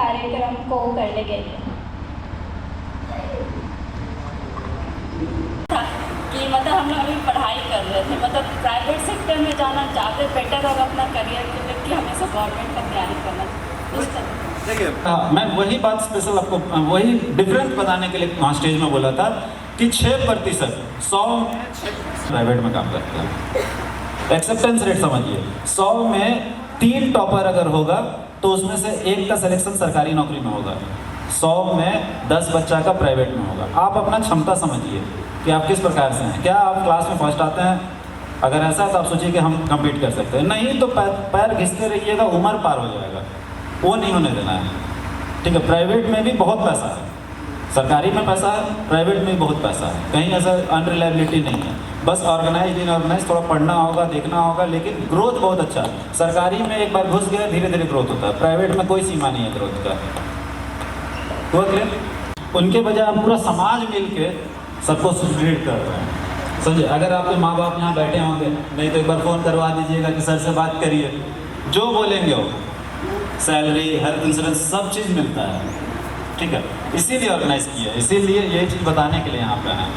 कार्यक्रम को करने के लिए। कि मतलब हम लोग अभी पढ़ाई कर रहे थे, मतलब प्राइवेट सेक्टर में जाना ज़्यादा बेटर होगा अपना करियर के लिए कि हमेशा गवर्नमेंट का तैयारी करना। देखिए मैं वही बात स्पेशल आपको वही डिफरेंस बताने के लिए वहाँ स्टेज में बोला था कि 6% 100 प्राइवेट में काम करते हैं। एक्सेप्टेंस रेट समझिए, 100 में 3 टॉपर अगर होगा तो उसमें से 1 का सिलेक्शन सरकारी नौकरी में होगा, 100 में 10 बच्चा का प्राइवेट में होगा। आप अपना क्षमता समझिए कि आप किस प्रकार से हैं। क्या आप क्लास में फर्स्ट आते हैं? अगर ऐसा है तो आप सोचिए कि हम कम्पीट कर सकते हैं, नहीं तो पैर घिसते रहिएगा, उम्र पार हो जाएगा, वो नहीं होने देना है। ठीक है, प्राइवेट में भी बहुत पैसा है, सरकारी में पैसा है, प्राइवेट में भी बहुत पैसा है, कहीं ऐसा अनरिलायबिलिटी नहीं है। बस ऑर्गेनाइज इनऑर्गेनाइज थोड़ा पढ़ना होगा, देखना होगा, लेकिन ग्रोथ बहुत अच्छा है। सरकारी में एक बार घुस गया धीरे धीरे ग्रोथ होता है, प्राइवेट में कोई सीमा नहीं है ग्रोथ का। ग्रोथ उनके बजाय आप पूरा समाज मिल के सबको सुदृढ़ कर रहे हैं, समझे। अगर आपके माँ बाप यहाँ बैठे होंगे, नहीं तो एक बार फ़ोन करवा दीजिएगा कि सर से बात करिए, जो बोलेंगे वो सैलरी, हेल्थ इंश्योरेंस सब चीज़ मिलता है। ठीक है, इसीलिए ऑर्गेनाइज किया, इसीलिए ये चीज़ बताने के लिए यहाँ पे हैं।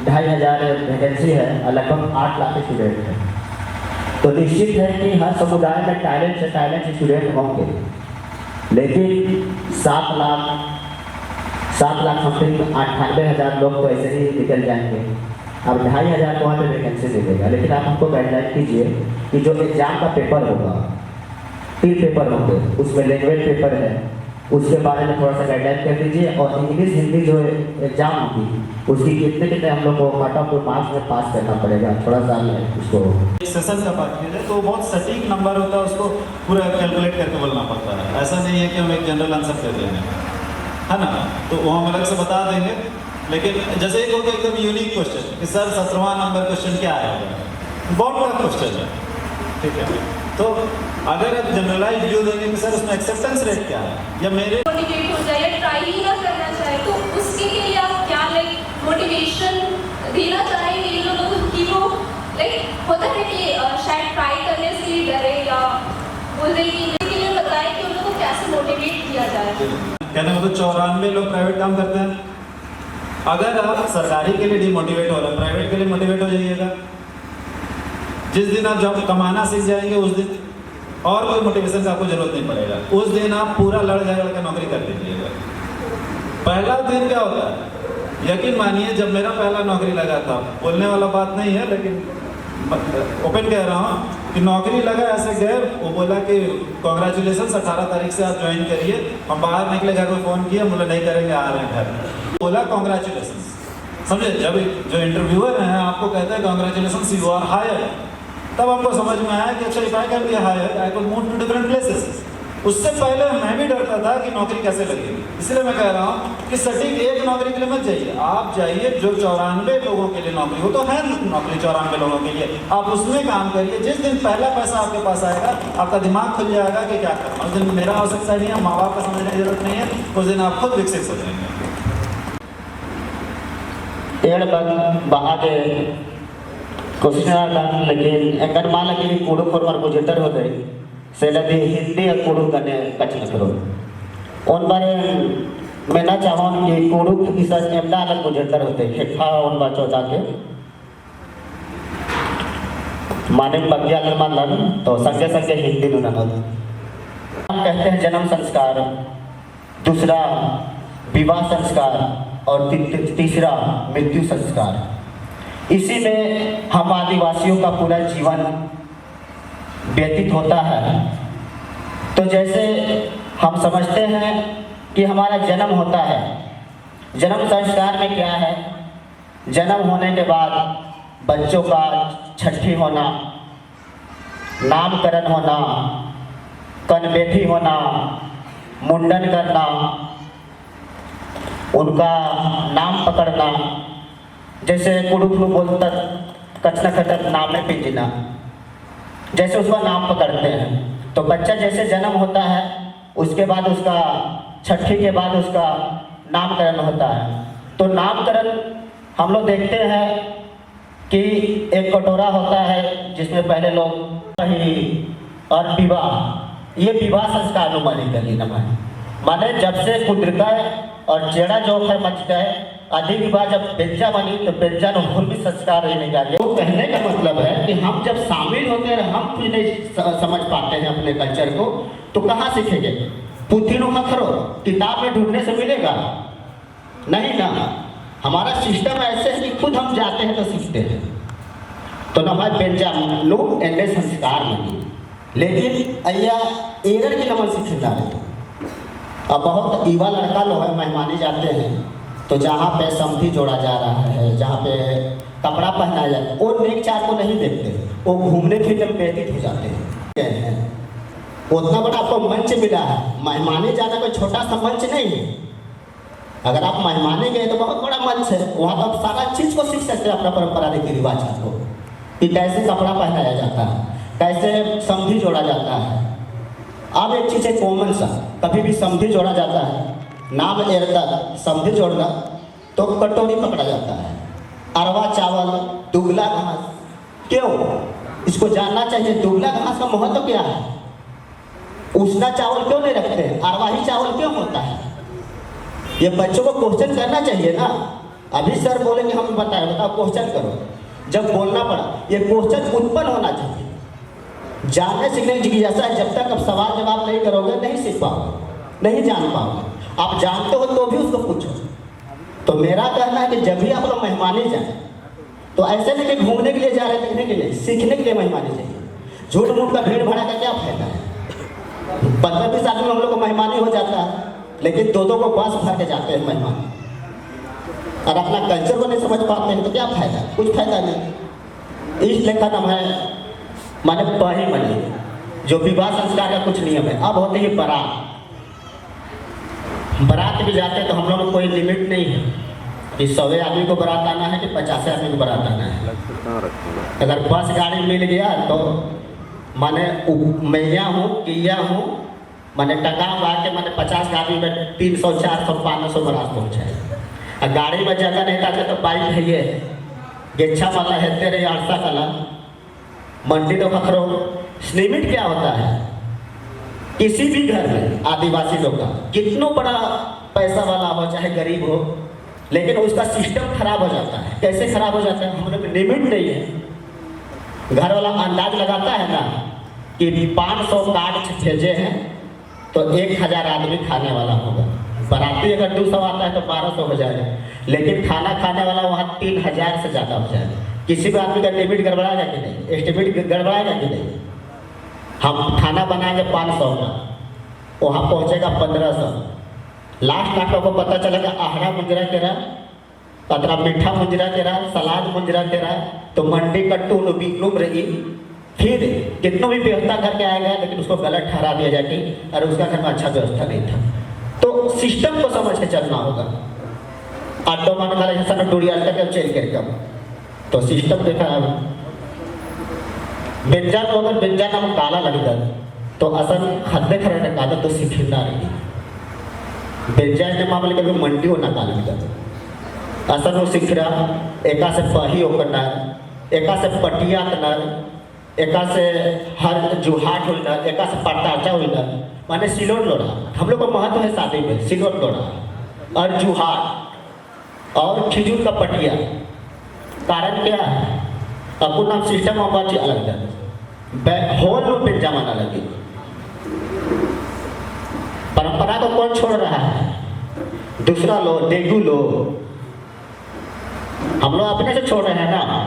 2500 वैकेंसी है और लगभग 8 लाख स्टूडेंट हैं, तो निश्चित है कि हर समुदाय में टैलेंट से टैलेंट स्टूडेंट होंगे, लेकिन 7 लाख समथिंग 98,000 लोग तो ऐसे ही निकल जाएंगे। अब 2500 को वहाँ पे वैकेंसी मिलेगा, लेकिन आप हमको गाइडलाइन कीजिए कि जो एग्जाम का पेपर होगा, 3 पेपर होंगे, उसमें लैंग्वेज पेपर है, उसके बारे में थोड़ा सा गाइडलाइन कर दीजिए, और इंग्लिश हिंदी जो एग्जाम होगी उसकी कितने हम लोग को कट ऑफ मार्क्स में पास करना पड़ेगा, थोड़ा सा उसको सेशन का बात किया जाए तो बहुत सटीक नंबर होता है, उसको पूरा कैलकुलेट करके बोलना पड़ता है। ऐसा नहीं है कि हम एक जनरल आंसर दे देंगे, है ना, तो वो हम अलग से बता देंगे। लेकिन जैसे एक होगा एकदम यूनिक क्वेश्चन कि सर 17वां नंबर क्वेश्चन क्या आएगा, बहुत बड़ा क्वेश्चन है। ठीक है, तो अगर आप जनरलाइज व्यू देंगे कि सर उसमें एक्सेप्टेंस रेट क्या है, या मेरे मोटिवेट हो जाए या ट्राई ही ना करना चाहे, तो उसके लिए आप क्या मोटिवेशन देना चाहेंगे इन लोगों को कि वो होता है कि शायद ट्राई करने से ही डरे या बोल रहे कि इसके लिए बताएं कि उन लोगों को कैसे मोटिवेट किया जाए। कहने मतलब 94 लोग प्राइवेट काम करते हैं। अगर आप सरकारी के लिए डिमोटिवेट हो रहे हैं, प्राइवेट के लिए मोटिवेट हो जाइएगा। जिस दिन आप जब कमाना सीख जाएंगे उस दिन और कोई मोटिवेशन का आपको जरूरत नहीं पड़ेगा, उस दिन आप पूरा लड़ जाएगा नौकरी कर लीजिएगा। पहला दिन क्या होता है, यकीन मानिए जब मेरा पहला नौकरी लगा था, बोलने वाला बात नहीं है लेकिन ओपन कह रहा हूँ कि नौकरी लगा, ऐसे गए, वो बोला कि कॉन्ग्रेचुलेसन 18 तारीख से आप ज्वाइन करिए। हम बाहर निकले, घर में फ़ोन किया, बोला नहीं करेंगे, आ रहे हैं घर। बोला कॉन्ग्रेचुलेसन, समझे। जब जो इंटरव्यूअर हैं आपको कहते हैं कॉन्ग्रेचुलेसन यू आर हायर, तब आपको समझ में आया कि अच्छा if I can be hire I could move to different places. उससे पहले मैं भी डरता था कि नौकरी कैसे लगेगी। इसलिए मैं कह रहा हूँ कि सटीक एक नौकरी के लिए मत जाइए, आप जाइए जो 94 लोगों के लिए नौकरी हो, तो है नौकरी 94 लोगों के लिए, आप उसमें काम करिए। जिस दिन पहला पैसा आपके पास आएगा आपका दिमाग खुल जाएगा कि क्या करना। उस दिन मेरा आवश्यकता नहीं है, माँ बाप का समझने की जरूरत नहीं है, उस दिन आप खुद विकसित हो जाएंगे। लेकिन अगर मान लगे कूड़ू फॉर्मर प्रोजेक्टर हो गई से लगे हिंदी और कूड़ू करने कचन करो उन बारे मैं ना चाहूँ कि कूड़ू की सच एमदा अलग प्रोजेक्टर होते हेठा उन बच्चों जाके माने बग्या अगर मान लन तो संगे संगे हिंदी में हम कहते हैं जन्म संस्कार, दूसरा विवाह संस्कार और तीसरा मृत्यु संस्कार। इसी में हम आदिवासियों का पूरा जीवन व्यतीत होता है। तो जैसे हम समझते हैं कि हमारा जन्म होता है, जन्म संस्कार में क्या है, जन्म होने के बाद बच्चों का छठी होना, नामकरण होना, कनबेटी होना, मुंडन करना, उनका नाम पकड़ना, जैसे कुड़ुकलू बोलता कचना कचक नाम में पिंजना, जैसे उसका नाम पकड़ते हैं। तो बच्चा जैसे जन्म होता है उसके बाद उसका छठी के बाद उसका नामकरण होता है। तो नामकरण हम लोग देखते हैं कि एक कटोरा होता है जिसमें पहले लोग कहीं और विवाह ये विवाह संस्कार नो मानी कर लेना माने जब से कुदरता है और चेड़ा जो है मचता है आदि विवाह जब बेचा बनी तो बेचा नो भूल भी संस्कार ही नहीं कर। वो कहने का मतलब है कि हम जब शामिल होते हैं हम कुछ नहीं समझ पाते हैं अपने कल्चर को तो कहाँ सीखेंगे? पुथी नो खरो किताब में ढूंढने से मिलेगा नहीं ना। हमारा सिस्टम ऐसे है कि खुद हम जाते हैं तो सीखते हैं। तो न भाई बेचा लोग एंडे संस्कार नहीं लेकिन अय्या एरर की नमन सीखता है। अब बहुत युवा लड़का लोग है मेहमानी जाते हैं तो जहाँ पे समधी जोड़ा जा रहा है जहाँ पे कपड़ा पहनाया जाता है वो नेक चार को नहीं देखते, वो घूमने फिरने में व्यतीत हो जाते हैं। उतना बड़ा आपको मंच मिला है, मेहमानी जाना कोई छोटा सा मंच नहीं है। अगर आप मेहमानी गए तो बहुत बड़ा मंच है, वहाँ तो आप सारा चीज़ को सीख सकते हैं अपना परंपरा रीति रिवाज को कि कैसे कपड़ा पहनाया जाता है, कैसे समधी जोड़ा जाता है। अब एक चीज़ है कॉमन सा, कभी भी समधी जोड़ा जाता है नाम एरता समधी जोड़ना तो कटोरी पकड़ा जाता है। अरवा चावल दुबला घास, क्यों? इसको जानना चाहिए दुबला घास का महत्व क्या है। उसना चावल क्यों नहीं रखते हैं, अरवाही चावल क्यों होता है? ये बच्चों को क्वेश्चन करना चाहिए ना। अभी सर बोलेंगे हम बताए, बताओ क्वेश्चन करो। जब बोलना पड़ा ये क्वेश्चन उत्पन्न होना चाहिए। जानने सीखने की जिज्ञासा है, जब तक आप सवाल जवाब नहीं करोगे नहीं सीख पाओगे, नहीं जान पाओगे। आप जानते हो तो भी उसको पूछो। तो मेरा कहना है कि जब भी आप लोग मेहमानी जाए तो ऐसे नहीं कि घूमने के लिए जा रहे, देखने के लिए, सीखने के लिए मेहमानी चाहिए। झूठ मूठ का भीड़ भाड़ा का क्या फायदा है? 15-20 आदमी हम लोग को मेहमानी हो जाता है लेकिन दो को बस भर के जाते हैं मेहमान और अपना कल्चर को नहीं समझ पाते हैं तो क्या फायदा? कुछ फायदा नहीं। इस लेखा नाम है माने पही मनी जो विवाह संस्कार का कुछ नियम है। अब होते हैं बारात भी जाते हैं तो हम लोग को कोई लिमिट नहीं है कि 100 आदमी को बारात आना है कि 50 आदमी को बारात आना है। अगर बस गाड़ी मिल गया तो माने मैया हूँ किया हूँ माने टका बा के माने 50 आदमी में 300 400 500 बारात पहुँचाए। और गाड़ी में जगह नहीं था तो बाइक है ये गेच्छा वाला है तेरे आरसा कला मंडी तो खखरो। लिमिट क्या होता है? किसी भी घर में आदिवासी लोग का कितना बड़ा पैसा वाला हो चाहे गरीब हो लेकिन उसका सिस्टम खराब हो जाता है। कैसे खराब हो जाता है? हम लोग लिमिट नहीं है। घर वाला अंदाज लगाता है ना कि 500 कार्ड भेजे हैं तो 1000 आदमी खाने वाला होगा। बाराती अगर 200 आता है तो 1200 हो जाएगा लेकिन खाना खाने वाला वहाँ 3000 से ज़्यादा हो जाएगा। किसी भी आदमी का लिमिट गड़बड़ाएगा कि नहीं? एस्टिमेट गड़बड़ाएगा कि नहीं? हम खाना बनाएंगे 500 का, वहाँ पहुँचेगा 1500। लास्ट नाटक को पता चलेगा आहरा मुंजरा तेरा, अतरा मीठा मुंजरा तेरा, सलाद मुंजरा तेरा, तो मंडी कट्टू बिकलुम रही। फिर कितना भी व्यवस्था करके आएगा लेकिन उसको गलत ठहरा दिया जाए और उसका घर में अच्छा व्यवस्था नहीं था। तो सिस्टम को समझ के चलना होगा। आटो मान वाला जैसा डोरी आज तक चेंज करके तो सिस्टम देखा है। व्यंजन को अगर व्यंजन हम काला लगता तो असल खद्दे खड़े काला तो सीखना रही। व्यंजन के मामले में मंडी होना काला लगता असल वो सीख रहा। एका से पही होकर एका से पटिया कनर, एका से हर जुहाट होना, एका से पटाचा होना, माने सिलोट लोड़ा। हम लोग का महत्व है शादी में सिलोट लोड़ा और जुहाट और खिजूर का पटिया। कारण क्या है? आपको नाम सिस्टम और बात अलग है। होल लो पे जमाना लगे। परंपरा को कौन छोड़ रहा है? दूसरा लो, डेगू लो, हम लोग अपने से छोड़ रहे हैं ना।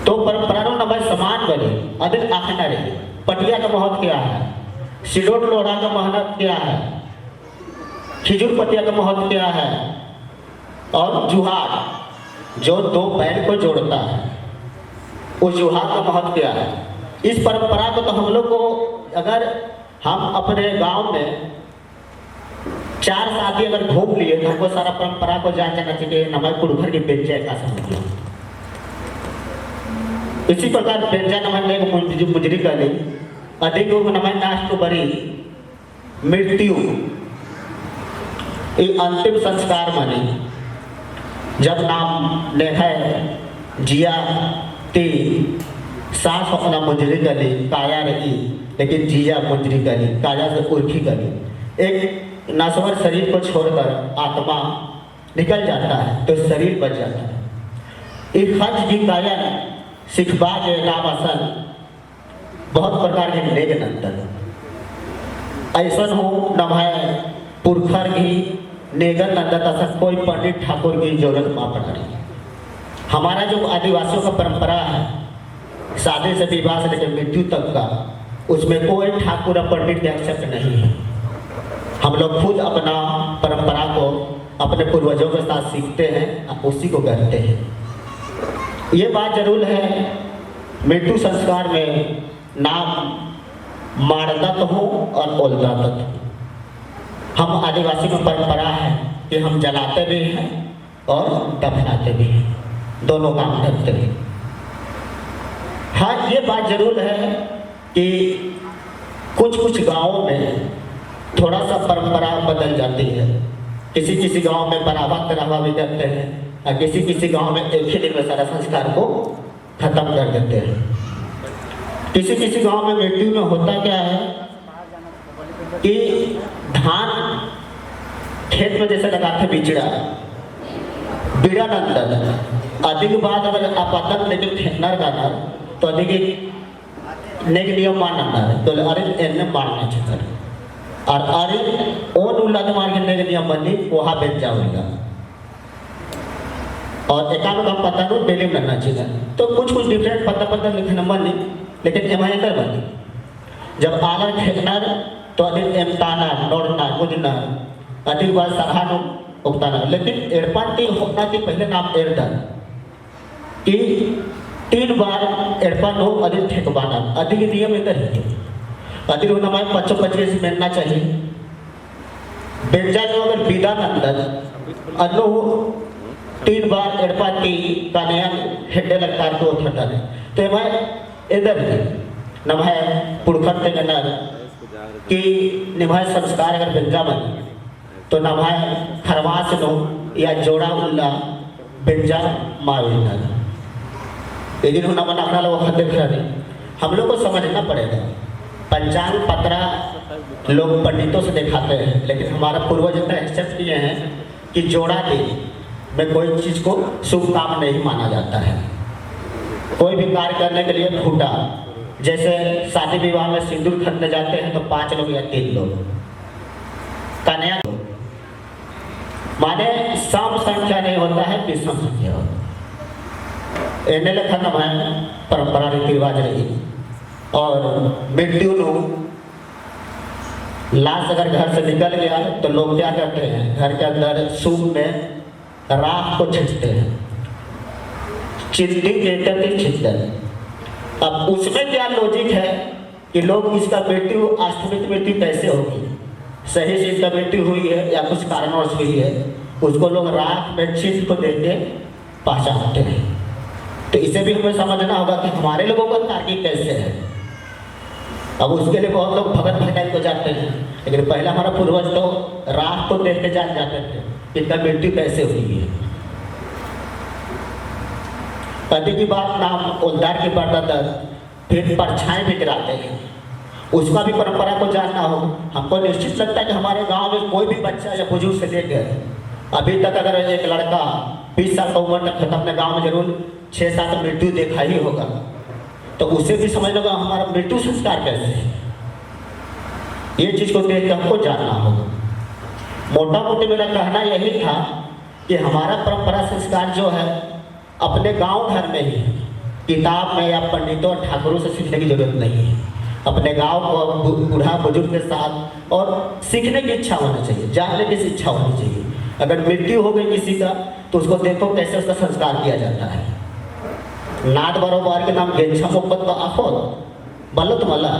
तो परंपरा नो भाई समान बने अधिक आखना रही। पटिया का महत्व क्या है? सिलोट लोढ़ा का महत्व क्या है? खिजूर पटिया का महत्व क्या है? और जुहार जो दो पैर को जोड़ता है उस जुहार का महत्व क्या है? इस परंपरा को तो हम लोग को अगर हम अपने गांव में 4 शादी अगर घूम लिए तो हमको सारा परंपरा को जान जाना चाहिए। नमक कुड़भर की बेंजा का समझ। इसी प्रकार बेंजा नमक मुजरी कर ली अधिक नमक नाश तो बड़ी मृत्यु अंतिम संस्कार माने। जब नाम लेखा जिया ती सांस अपना मुजरी गली काया रही लेकिन जीजा मुंजरी गली, काजा से उर्खी गली। एक नासवर शरीर को छोड़कर आत्मा निकल जाता है तो शरीर बच जाता है। एक हज की गायन सिखबा के नामासन बहुत प्रकार के नेग नंदन ऐसा हो न भाई पुरखर की नेगर नंदन ऐसा कोई पंडित ठाकुर की जरूरत माँ पड़ रही। हमारा जो आदिवासियों का परंपरा है शादी से विवाह से लेकर मृत्यु तक का, उसमें कोई ठाकुर और पंडित के एक्सेप्ट नहीं है। हम लोग खुद अपना परंपरा को अपने पूर्वजों के साथ सीखते हैं, उसी को करते हैं। ये बात जरूर है मृत्यु संस्कार में नाम मारदत हो और ओलदादत हो। हम आदिवासी में परंपरा है कि हम जलाते भी हैं और दफनाते भी हैं, दोनों काम करते हैं। हाँ, ये बात जरूर है कि कुछ कुछ गांवों में थोड़ा सा परंपरा बदल जाती है। किसी किसी गांव में बराबर भी करते हैं और किसी किसी गांव में एक ही दिन में सारा संस्कार को खत्म कर देते हैं। किसी किसी गांव में मृत्यु में होता क्या है कि धान खेत में जैसे लगाते बिड़ा नंदन अधिक बात अगर आपातन लेकिन फेंकना गाना तो अधिक नेग नियम मानना है तो अरे एने मारना चाहिए और अरे ओन उल्लाद मार के नेग नियम बनी वहाँ बेच जाऊंगा और एकान का पता नहीं डेली करना चाहिए। तो कुछ कुछ डिफरेंट पता लिखना बनी लेकिन एमायकर बनी। जब आलर फेंकना तो अधिक एमताना दौड़ना कूदना अधिक बार सराहना उगताना, लेकिन एड़पाटी होना के पहले नाम एड़दन कि 3 बार एड़पान हो अधिक ठेकबाना अधिक नियम इधर है। अधिक हमारे 25 मिलना चाहिए। बेंजा जो अगर विदा नंदन अनु 3 बार एड़पाटी का नया हेडे लगता है तो ठंडा है तो मैं इधर नमाय पुरखर ते नर कि निभाए संस्कार अगर बेंजा बने तो नमाय खरवास नो या जोड़ा उल्ला बेंजा माविना लेकिन होना बना अपना लोग हद नहीं। हम लोग को समझना पड़ेगा। पंचांग पत्रा लोग पंडितों से दिखाते हैं लेकिन हमारा पूर्वज इतना एक्सेप्ट किए हैं कि जोड़ा दे में कोई चीज़ को शुभ काम नहीं माना जाता है। कोई भी कार्य करने के लिए फूटा, जैसे शादी विवाह में सिंदूर खरीदने जाते हैं तो 5 लोग या 3 लोग कन्या माने सम संख्या नहीं होता है विषम संख्या होता है। लिखा ना है परंपरा रीति रिवाज रही। और मृत्यु नो लाश अगर घर से निकल गया तो लोग क्या करते हैं घर के अंदर सूप में राख को छिंचते हैं, चिंती कहते थे छिंचते। अब उसमें क्या लॉजिक है कि लोग इसका मृत्यु आस्थमिक मृत्यु कैसे होगी, सही से इसका मृत्यु हुई है या कुछ कारणवश हुई है, उसको लोग राख में छिंच को देके पहचानते हैं। तो इसे भी हमें समझना होगा कि हमारे लोगों का तार्किक कैसे है। अब उसके लिए बहुत लोग भगत भटाई को जाते हैं, लेकिन पहले हमारा पूर्वज तो राख को देख के जान जाते थे कि इनका मृत्यु कैसे हुई है। पति की बात नाम उद्धार की परदादा फिर परछाई भी गिराते हैं, उसका भी परंपरा को जानना होगा। हमको निश्चित लगता है कि हमारे गांव में कोई भी बच्चा या बुजुर्ग से लेकर अभी तक अगर एक लड़का 20 साल का उम्र तक अपने गांव में जरूर 6-7 मृत्यु देखा ही होगा, तो उसे भी समझ लगा हमारा मृत्यु संस्कार कैसे है। ये चीज को देख कर हमको जानना होगा। मोटा मोटी मेरा कहना यही था कि हमारा परंपरा संस्कार जो है अपने गांव घर में ही, किताब में या पंडितों और ठाकुरों से सीखने की जरूरत नहीं है। अपने गांव को बूढ़ा बुजुर्ग के साथ और सीखने की इच्छा होनी चाहिए, जानने की इच्छा होनी चाहिए। अगर मृत्यु हो गई किसी का तो उसको देखो कैसे उसका संस्कार किया जाता है। नाद बरोबर के नाम गेंछा मोहब्बत का आफत बलत मला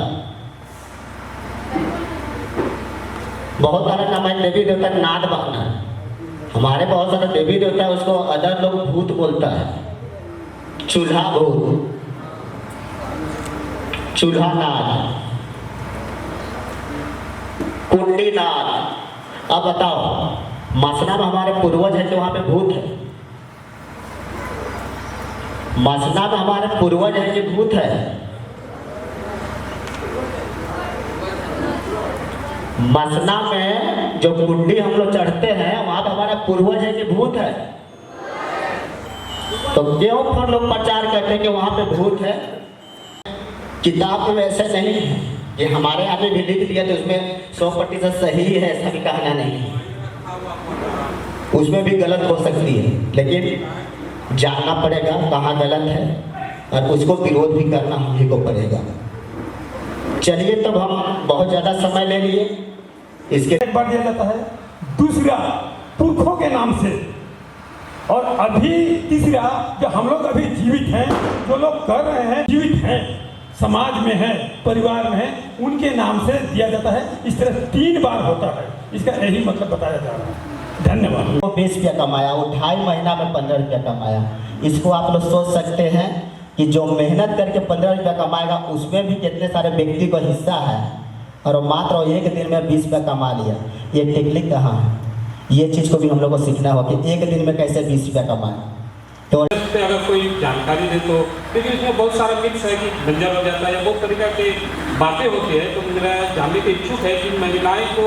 बहुत सारा नाम है देवी देवता नाद बहना। हमारे बहुत सारे देवी देवता है उसको अदर लोग भूत बोलता है, चूल्हा भूत, चूल्हा नाद, कुंडी नाद। अब बताओ मसना में हमारे पूर्वज है जो वहां पे भूत है, मसना में हमारे पूर्वज है कि भूत है। मसना में जो गुड्डी हम लोग चढ़ते हैं वहाँ पे हमारा पूर्वज है कि भूत है? तो क्यों हम लोग प्रचार करते हैं कि वहाँ पे भूत है? किताब में वैसे नहीं है, ये हमारे यहाँ पे भी लिख दिया तो उसमें 100% सही है ऐसा भी कहना नहीं है, उसमें भी गलत हो सकती है, लेकिन जानना पड़ेगा कहाँ गलत है और उसको विरोध भी करना हम ही को पड़ेगा। चलिए तब हम बहुत ज़्यादा समय ले लिए, इसके एक बार दिया जाता है, दूसरा पुरखों के नाम से, और अभी तीसरा जो हम लोग अभी जीवित हैं, जो लोग कर रहे हैं जीवित हैं, समाज में है, परिवार में है, उनके नाम से दिया जाता है। इस तरह 3 बार होता है, इसका यही मतलब बताया जा रहा है। धन्यवाद। वो 20 रुपया कमाया, वो 2.5 महीना में 15 रुपया कमाया। इसको आप लोग सोच सकते हैं कि जो मेहनत करके 15 रुपया कमाएगा उसमें भी कितने सारे व्यक्ति को हिस्सा है, और मात्र 1 दिन में 20 रुपया कमा लिया। ये टेक्निक कहाँ है? ये चीज़ को भी हम लोग को सीखना होगा कि 1 दिन में कैसे 20 रुपया कमाए। तो अगर कोई जानकारी दे तो, लेकिन इसमें बहुत सारा मिक्स है कि बंजर हो जाता है या बहुत तरीका की बातें होती है। तो मेरा जानने की इच्छुक है कि महिलाएं को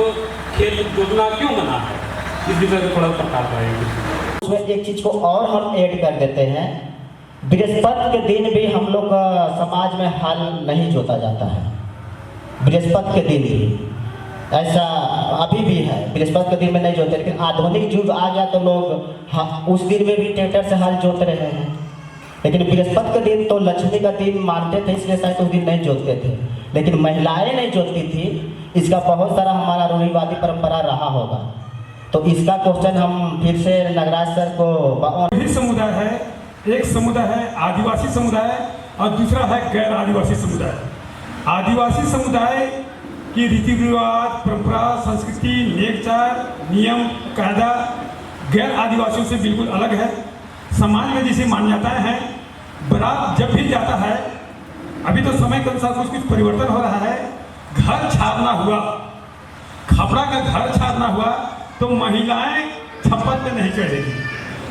खेल जोड़ना क्यों मना है, इस विषय में थोड़ा प्रकाश पाएंगे। उसमें एक चीज़ को और हम ऐड कर देते हैं, बृहस्पति के दिन भी हम लोग समाज में हल नहीं जोता जाता है। बृहस्पति के दिन भी ऐसा अभी भी है, बृहस्पति के दिन में नहीं जोते, लेकिन आधुनिक युग आ गया तो लोग उस दिन में भी ट्रैक्टर से हल जोत रहे हैं। लेकिन बृहस्पति के दिन तो लक्ष्मी का दिन मानते थे, इसलिए शायद उस दिन नहीं जोतते थे, लेकिन महिलाएं नहीं जोतती थी। इसका बहुत सारा हमारा रूढ़िवादी परंपरा रहा होगा। तो इसका क्वेश्चन हम फिर से नगराज सर को। भी समुदाय है, एक समुदाय है आदिवासी समुदाय और दूसरा है गैर आदिवासी समुदाय। आदिवासी समुदाय की रीति रिवाज, परंपरा, संस्कृति, नेकचार, नियम, कायदा गैर आदिवासियों से बिल्कुल अलग है। समाज में जिसे मान्यताएं हैं, बारात जब भी जाता है, अभी तो समय के अनुसार कुछ परिवर्तन हो रहा है, घर छाड़ना हुआ, खपड़ा का घर छाड़ना हुआ तो महिलाएं छप्पर पे नहीं चढ़ेगी।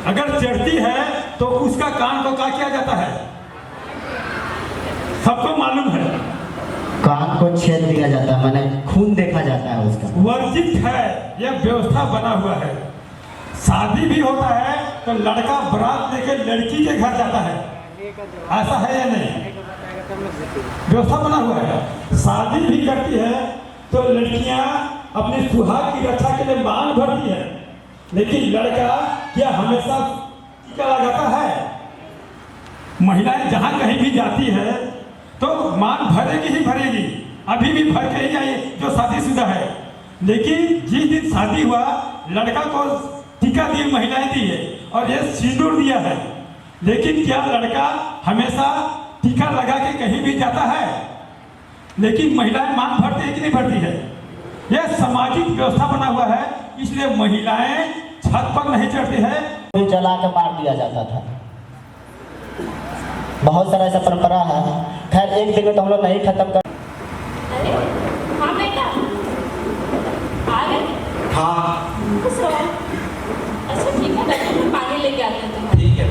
अगर चढ़ती है तो उसका कान को क्या किया जाता है, सबको मालूम है, कान को छेद दिया जाता है, माने खून देखा जाता है उसका। वर्जित है, यह व्यवस्था बना हुआ है। शादी भी होता है तो लड़का बारात लेकर लड़की के घर जाता है, ऐसा है या नहीं? व्यवस्था बना हुआ है। शादी भी करती है तो लड़कियां अपने सुहाग की रक्षा के लिए मांग भरती है, लेकिन लड़का क्या हमेशा टीका लगाता है? महिलाएं जहां कहीं भी जाती है तो मांग भरेगी ही भरेगी, अभी भी भर के ही आई जो शादीशुदा है। लेकिन जिस दिन शादी हुआ, लड़का को टीका दी, महिलाएं दी है और ये सिंदूर दिया है, लेकिन क्या लड़का हमेशा टीका लगा के कहीं भी जाता है? लेकिन महिलाएं मांग भरती है कि नहीं भरती है? यह सामाजिक व्यवस्था बना हुआ है, इसलिए महिलाएं छत पर नहीं चढ़ती है। जला के मार दिया जाता था, बहुत सारा ऐसा परंपरा है। खैर एक दिन में तो हम लोग नहीं खत्म कर। अरे हाँ बेटा, आ गए? हाँ खुश रहो। अच्छा ठीक है, बैठो, मैं पानी लेके आती हूँ तुम्हारे। ठीक है।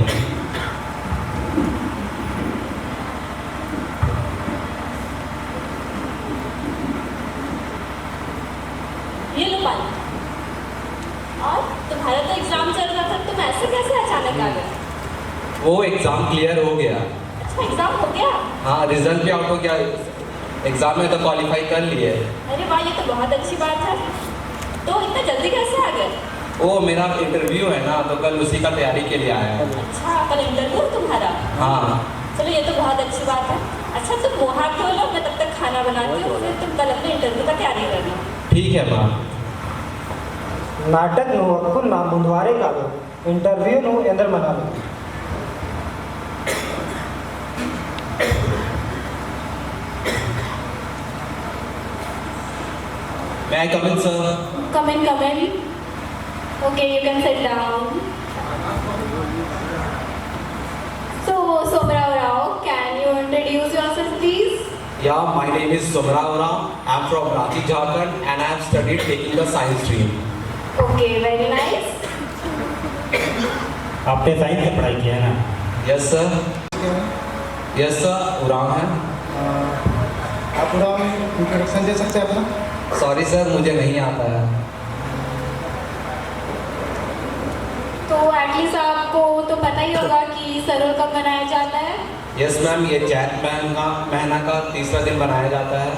ये लो पानी। और तुम्हारा तो एग्जाम चल रहा था, तुम ऐसे कैसे अचानक आ गए? वो एग्ज़ाम क्लियर हो गया। अच्छा एग्जाम हो गया? हाँ, रिजल्ट भी आउट हो गया, एग्ज़ाम में तो क्वालिफाई कर लिए। अरे वाह, ये तो बहुत अच्छी बात है। तो इतना जल्दी कैसे आ गए? वो मेरा इंटरव्यू है ना, तो कल उसी का तैयारी के लिए आया है। अच्छा कल इंटरव्यू है तुम्हारा? हाँ। चलो ये तो बहुत अच्छी बात है। अच्छा तुम मुँह हाथ धो लो, मैं तब तक खाना बनाती हूँ, फिर तुम कल अपने इंटरव्यू का तैयारी करना। ठीक है माँ। नाटक नु अक्कुल ना बुधवारे कालो इंटरव्यू नु अंदर मना लो। May I come in, sir? Come in, come in. Okay, you can sit down. So, Somrao Rao, can you introduce yourself, please? Yeah, my name is Somrao Rao. I'm from Ranchi, Jharkhand, and I have studied taking the science stream. Okay, very nice. आपने science से पढ़ाई किया है ना? Yes, sir. Yes, sir. उड़ान है। आप पूरा इंट्रोडक्शन दे सकते हैं अपना? सॉरी सर, मुझे नहीं आता है। तो एटलीस्ट आपको तो पता ही होगा कि सरोल कब मनाया जाता है। यस मैम, ये चैत महीना का तीसरा दिन बनाया जाता है।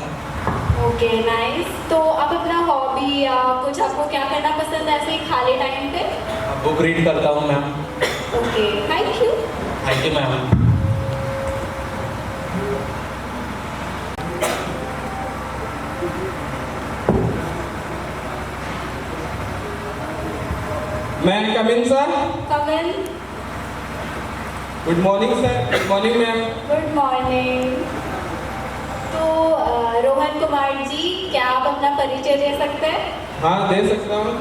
Okay nice. तो आप अपना हॉबी या कुछ आपको क्या करना पसंद है ऐसे खाली टाइम पे? बुक रीड करता हूँ ma'am. Okay thank you. Thank you ma'am. Ma'am come in sir. Come in. Good morning sir. Good morning ma'am. Good morning. तो रोहन कुमार जी, क्या आप अपना परिचय दे सकते हैं? हाँ दे सकता हूँ।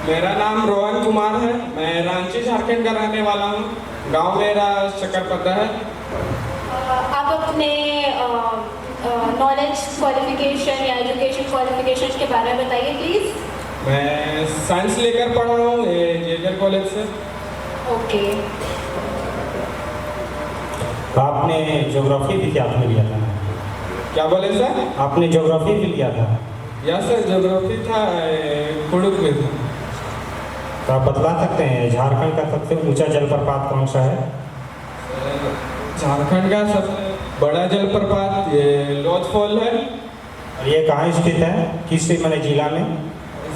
मेरा नाम रोहन कुमार है। मैं रांची झारखंड का रहने वाला हूँ। गांव मेरा शकरपत्ता है। आप अपने नॉलेज क्वालिफिकेशन या एजुकेशन क्वालिफिकेशन के बारे में बताइए प्लीज़। मैं साइंस लेकर पढ़ा हूँ जेकर कॉलेज से। ओके। आपने ज्योग्राफी भी क्या आपने लिया था? क्या बोले सर? आपने ज्योग्राफी भी लिया था? या सर ज्योग्राफी था, कुड़ुक में था। तो आप बतला सकते हैं झारखंड का सबसे ऊंचा जलप्रपात कौन सा है? झारखंड का सबसे बड़ा जलप्रपात ये लॉज फॉल है। और ये कहाँ स्थित है, किस मैंने जिला में?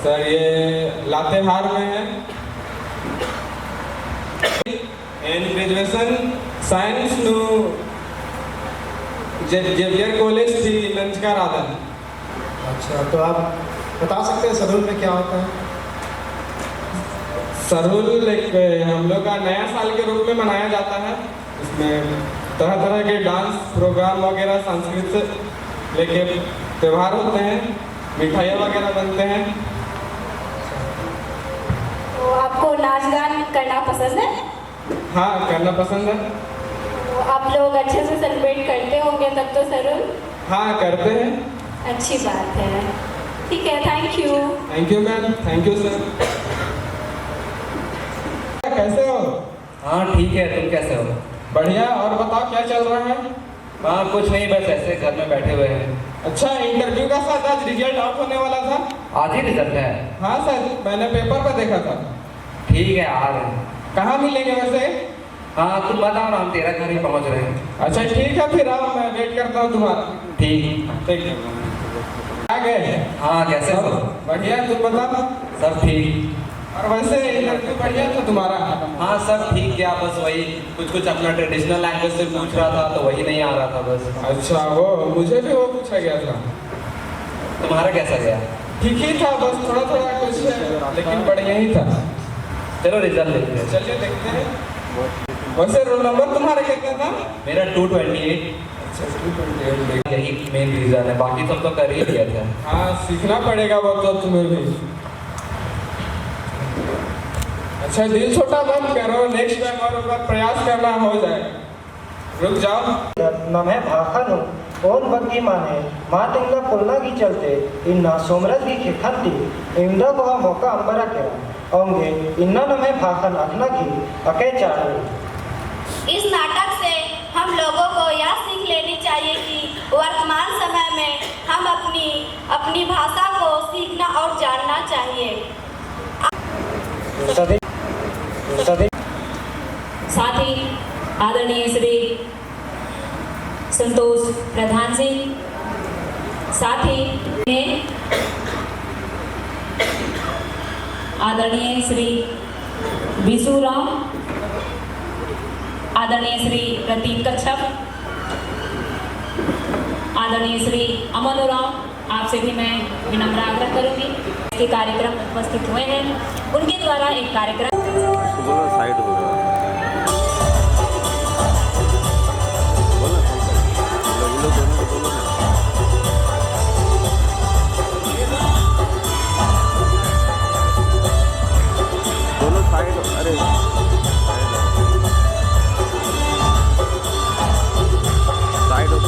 सर ये लातेहार में है। एंड ग्रेजुएशन साइंस नु जेवियर कॉलेज थी लंचका राधा। अच्छा, तो आप बता सकते हैं सरूल में क्या होता है? सरूल एक हम लोग का नया साल के रूप में मनाया जाता है। इसमें तरह तरह के डांस प्रोग्राम वगैरह सांस्कृतिक लेके त्यौहार होते हैं, मिठाइयाँ वगैरह बनते हैं। तो आपको नाच गान करना पसंद है? हाँ करना पसंद है। तो आप लोग अच्छे से सेलिब्रेट करते होंगे तब तो सरूल? हाँ करते हैं। अच्छी बात है। ठीक है, thank you. Thank you ma'am. Thank you sir. कैसे हो? हाँ ठीक है, तुम कैसे हो? बढ़िया। और बताओ क्या चल रहा है? हाँ कुछ नहीं, बस ऐसे घर में बैठे हुए हैं। अच्छा, इंटरव्यू का साथ आज रिजल्ट आउट होने वाला था। आज ही रिजल्ट है? हाँ सर, मैंने पेपर पर देखा था। ठीक है आ रहे हैं। कहाँ मिलेंगे वैसे? हाँ तुम बताओ ना, हम तेरा घर ही पहुँच रहे हैं। अच्छा ठीक है, फिर आओ, मैं वेट करता हूँ तुम्हारा। ठीक। ठीक है। आ गए? हाँ कैसे हो? बढ़िया, तुम बताओ। सब ठीक। और वैसे इंटरव्यू बढ़िया था तुम्हारा? हाँ सब ठीक क्या, बस वही कुछ अपना ट्रेडिशनल लैंग्वेज से पूछ रहा था तो वही नहीं आ रहा था बस। अच्छा, वो मुझे भी वो पूछा गया था। तुम्हारा कैसा गया? ठीक ही था, बस थोड़ा थोड़ा कुछ लेकिन बढ़िया ही था। चलो रिजल्ट देखते हैं। चलिए देखते हैं। वैसे रोल नंबर तुम्हारा कितना था? मेरा 228। अच्छा 228। यही मेन रीजन है, बाकी सब तो कर ही लिया था। हाँ सीखना पड़ेगा वो तो तुम्हें भी। अच्छा दिल छोटा मत करो, नेक्स्ट टाइम और बार प्रयास करना हो जाए। रुक जाओ। नमे भाखनु ओन बग्गी माने माँ तिंगला पुलना की चलते इन्ना सोमरस की खिखंती इंदा को मौका अंबरा केरा होंगे इन्ना नमे भाखन अखना की अके चाड़े। इस नाटक से हम लोगों को यह सीख लेनी चाहिए कि वर्तमान समय में हम अपनी भाषा को सीखना और जानना चाहिए। साथ ही आदरणीय श्री संतोष प्रधान जी, साथ ही आदरणीय श्री विशु राम, आदरणीय श्री प्रतीक कच्छप, आदरणीय श्री अमन राम, आपसे भी मैं विनम्र आग्रह करूंगी के कार्यक्रम उपस्थित हुए हैं, उनके द्वारा एक कार्यक्रम साइड हो गया। दोनों साइड, अरे साइड हो तो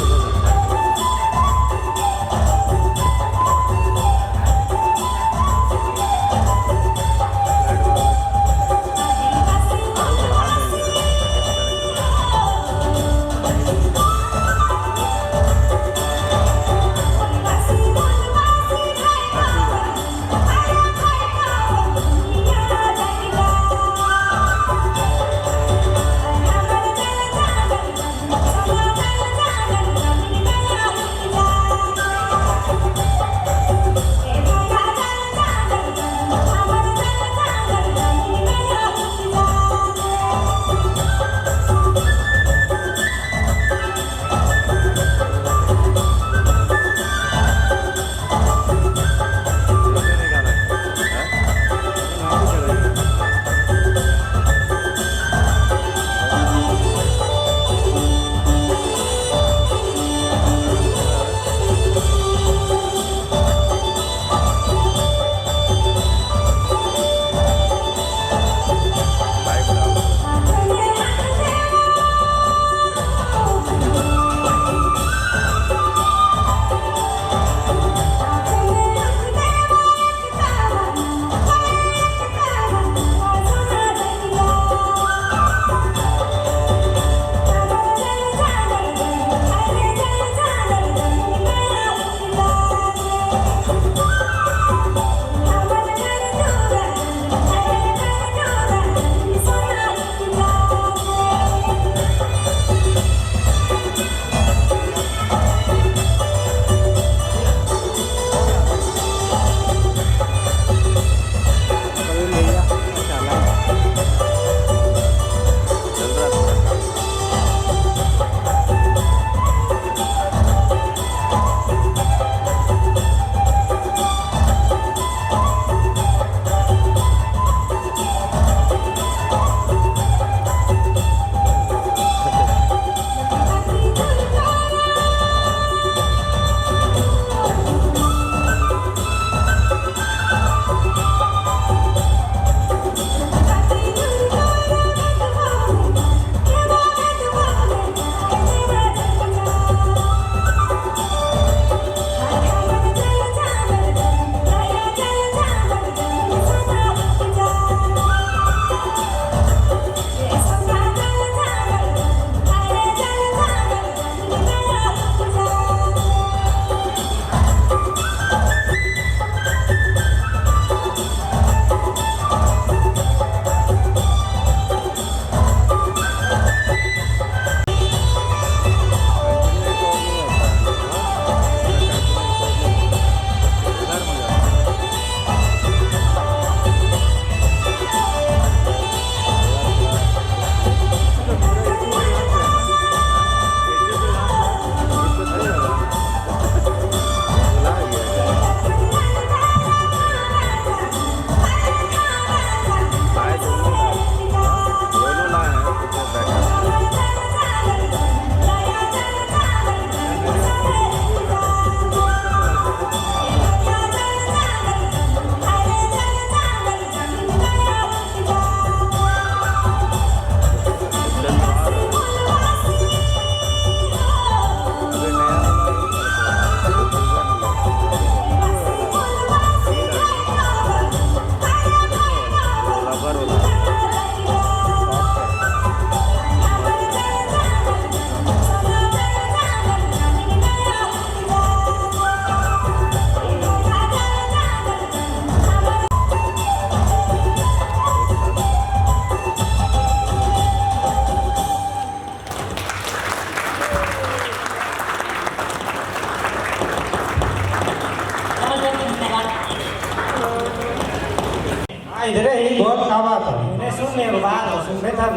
इधर ही बोल का बात है इन्हें सुन नहीं बात सुन रहे था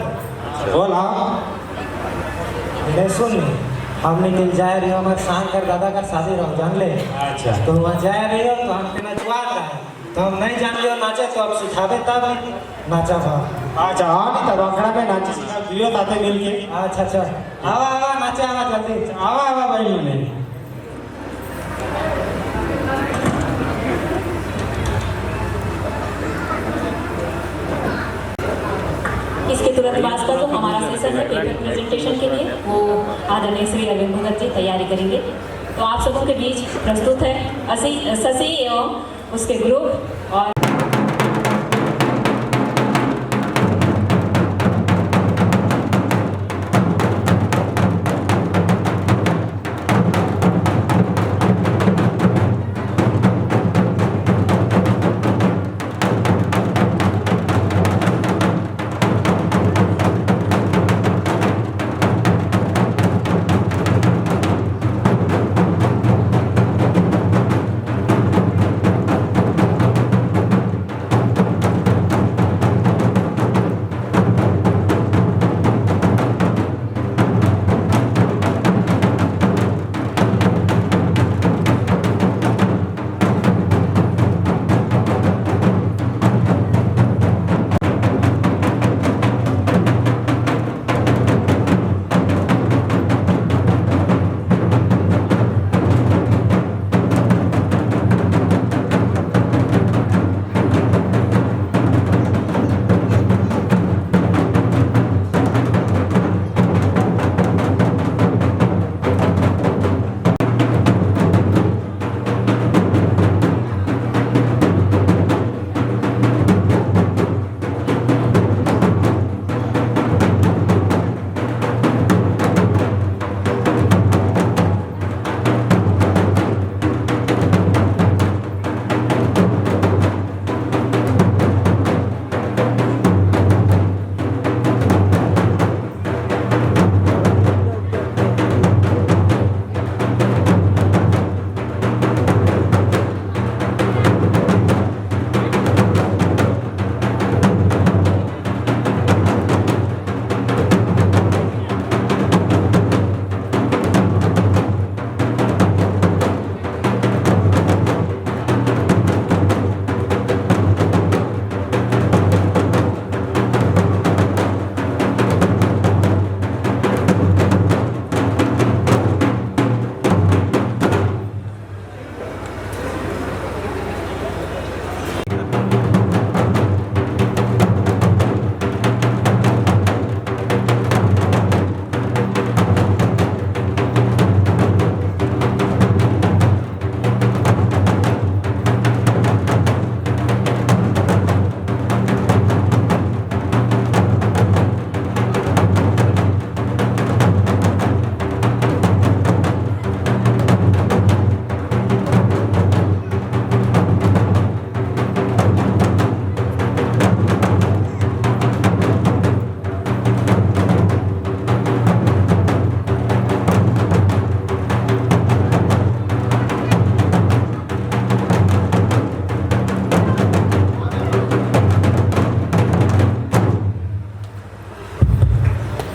बोल हाँ इन्हें सुन हमने कल जाए रही हो हमारे शंकर दादा का शादी रहो जान ले अच्छा तो वहाँ जाए रही हो तो हमके नचवा रहा है तो हम नहीं जान लियो नाचे तो अब सिखावे तब नाचा भाव अच्छा हाँ नहीं तब अखड़ा में नाचे सिखा दियो ताते मिल के अच्छा अच्छा आवा आवा नाचे आवा जल्दी आवा आवा भाई मैंने इसके तुरंत बाद का जो हमारा सेशन है पेपर प्रेजेंटेशन के लिए वो आदरणीय श्री अरविंद भगत जी तैयारी करेंगे। तो आप सबों के बीच प्रस्तुत है शशि एवं उसके ग्रुप और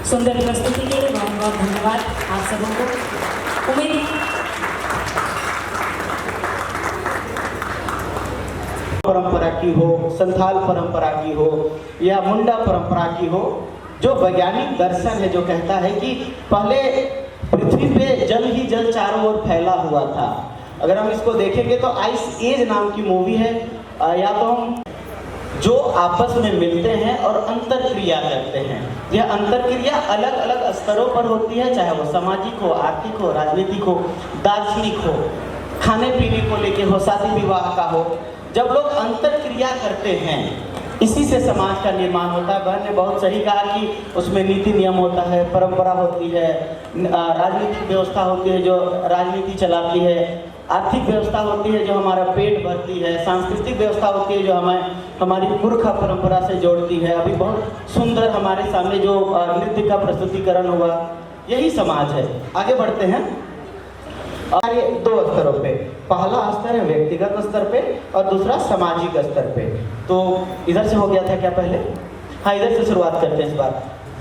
सुंदर प्रस्तुति के लिए बहुत बहुत धन्यवाद आप सबों को। उम्मीद परंपरा की हो, संथाल परंपरा की हो या मुंडा परंपरा की हो, जो वैज्ञानिक दर्शन है जो कहता है कि पहले पृथ्वी पे जल ही जल चारों ओर फैला हुआ था। अगर हम इसको देखेंगे तो आइस एज नाम की मूवी है, या तो हम जो आपस में मिलते हैं और अंतर क्रिया करते हैं। यह अंतर क्रिया अलग अलग स्तरों पर होती है, चाहे वो सामाजिक हो, आर्थिक हो, राजनीतिक हो, दार्शनिक हो, खाने पीने को लेके हो, शादी विवाह का हो। जब लोग अंतर क्रिया करते हैं इसी से समाज का निर्माण होता है। बहन ने बहुत सही कहा कि उसमें नीति नियम होता है, परंपरा होती है, राजनीतिक व्यवस्था होती है जो राजनीति चलाती है, आर्थिक व्यवस्था होती है जो हमारा पेट भरती है, सांस्कृतिक व्यवस्था होती है जो हमें हमारी पुरखा परंपरा से जोड़ती है। अभी बहुत सुंदर हमारे सामने जो नृत्य का प्रस्तुतिकरण हुआ, यही समाज है। आगे बढ़ते हैं और ये दो स्तरों पे पहला स्तर है व्यक्तिगत स्तर पे और दूसरा सामाजिक स्तर पे। तो इधर से हो गया था क्या पहले? हाँ, इधर से शुरुआत करते हैं इस बार।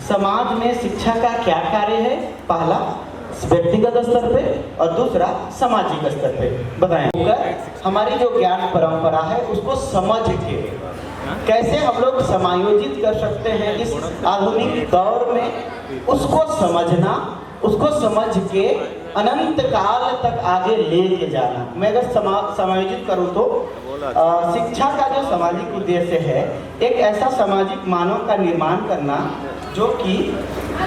समाज में शिक्षा का क्या कार्य है? पहला व्यक्तिगत स्तर पे और दूसरा सामाजिक स्तर पे बताएं। हमारी जो ज्ञान परंपरा है उसको समझ के कैसे हम लोग समायोजित कर सकते हैं इस आधुनिक दौर में, उसको समझना, उसको समझ के अनंत काल तक आगे लेके जाना। मैं अगर समायोजित करूँ तो शिक्षा का जो सामाजिक उद्देश्य है, एक ऐसा सामाजिक मानव का निर्माण करना जो कि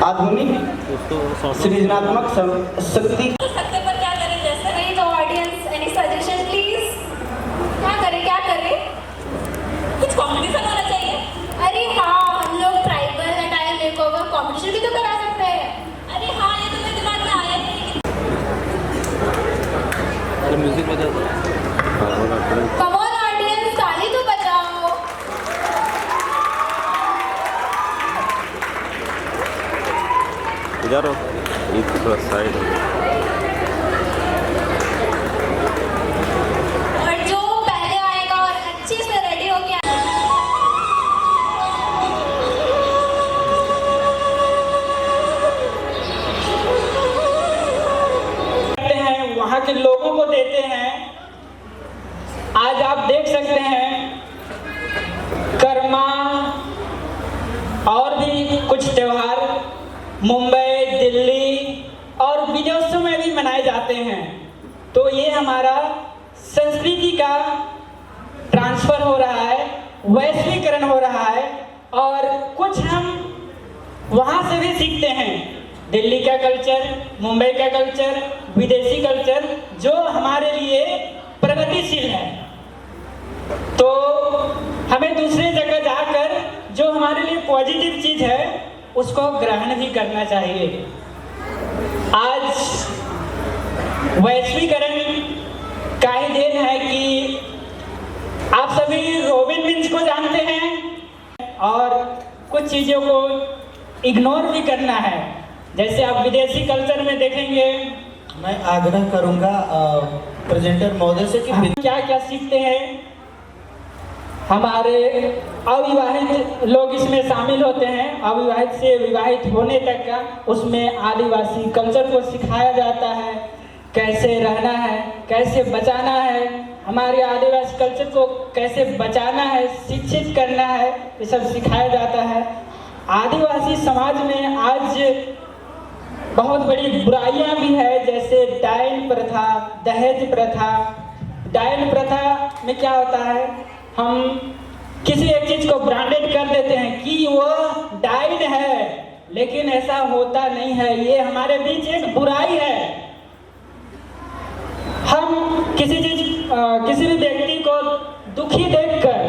आधुनिक सृजनात्मक शक्ति। सकते पर क्या करें जैसे नहीं तो ऑडियंस एनी सजेशन प्लीज? क्या करें? कुछ कंपटीशन होना चाहिए। अरे हाँ, हम लोग ट्राइबल अटायर मेकओवर कंपटीशन भी तो करा सकते हैं। अरे हाँ, ये तो मेरे दिमाग में आया नहीं। अरे म्यूजिक बजा दो। कम ऑन ऑडियंस, ताली तो बजाओ। इधर हो, एक थोड़ा साइड हो। और जो पहले आएगा और अच्छे से रेडी हो गया हैं, वहाँ के लोगों को देते हैं। आज आप देख सकते हैं कर्मा और भी कुछ त्योहार मुंबई, दिल्ली और विदेशों में भी मनाए जाते हैं। तो ये हमारा संस्कृति का ट्रांसफर हो रहा है, वैश्वीकरण हो रहा है और कुछ हम वहाँ से भी सीखते हैं। दिल्ली का कल्चर, मुंबई का कल्चर, विदेशी कल्चर जो हमारे लिए प्रगतिशील है। तो हमें दूसरे जगह जाकर जो हमारे लिए पॉजिटिव चीज़ है उसको ग्रहण भी करना चाहिए। आज वैश्वीकरण का ही देन है कि आप सभी रॉबिन विल्स को जानते हैं और कुछ चीज़ों को इग्नोर भी करना है। जैसे आप विदेशी कल्चर में देखेंगे, मैं आग्रह करूंगा प्रेजेंटर महोदय से कि क्या क्या सीखते हैं। हमारे अविवाहित लोग इसमें शामिल होते हैं, अविवाहित से विवाहित होने तक का, उसमें आदिवासी कल्चर को सिखाया जाता है, कैसे रहना है, कैसे बचाना है, हमारे आदिवासी कल्चर को कैसे बचाना है, शिक्षित करना है, ये सब सिखाया जाता है। आदिवासी समाज में आज बहुत बड़ी बुराइयां भी है, जैसे डायन प्रथा, दहेज प्रथा। डायन प्रथा में क्या होता है, हम किसी एक चीज को ब्रांडेड कर देते हैं कि वो डाइड है, लेकिन ऐसा होता नहीं है। ये हमारे बीच एक बुराई है। हम किसी भी व्यक्ति को दुखी देखकर,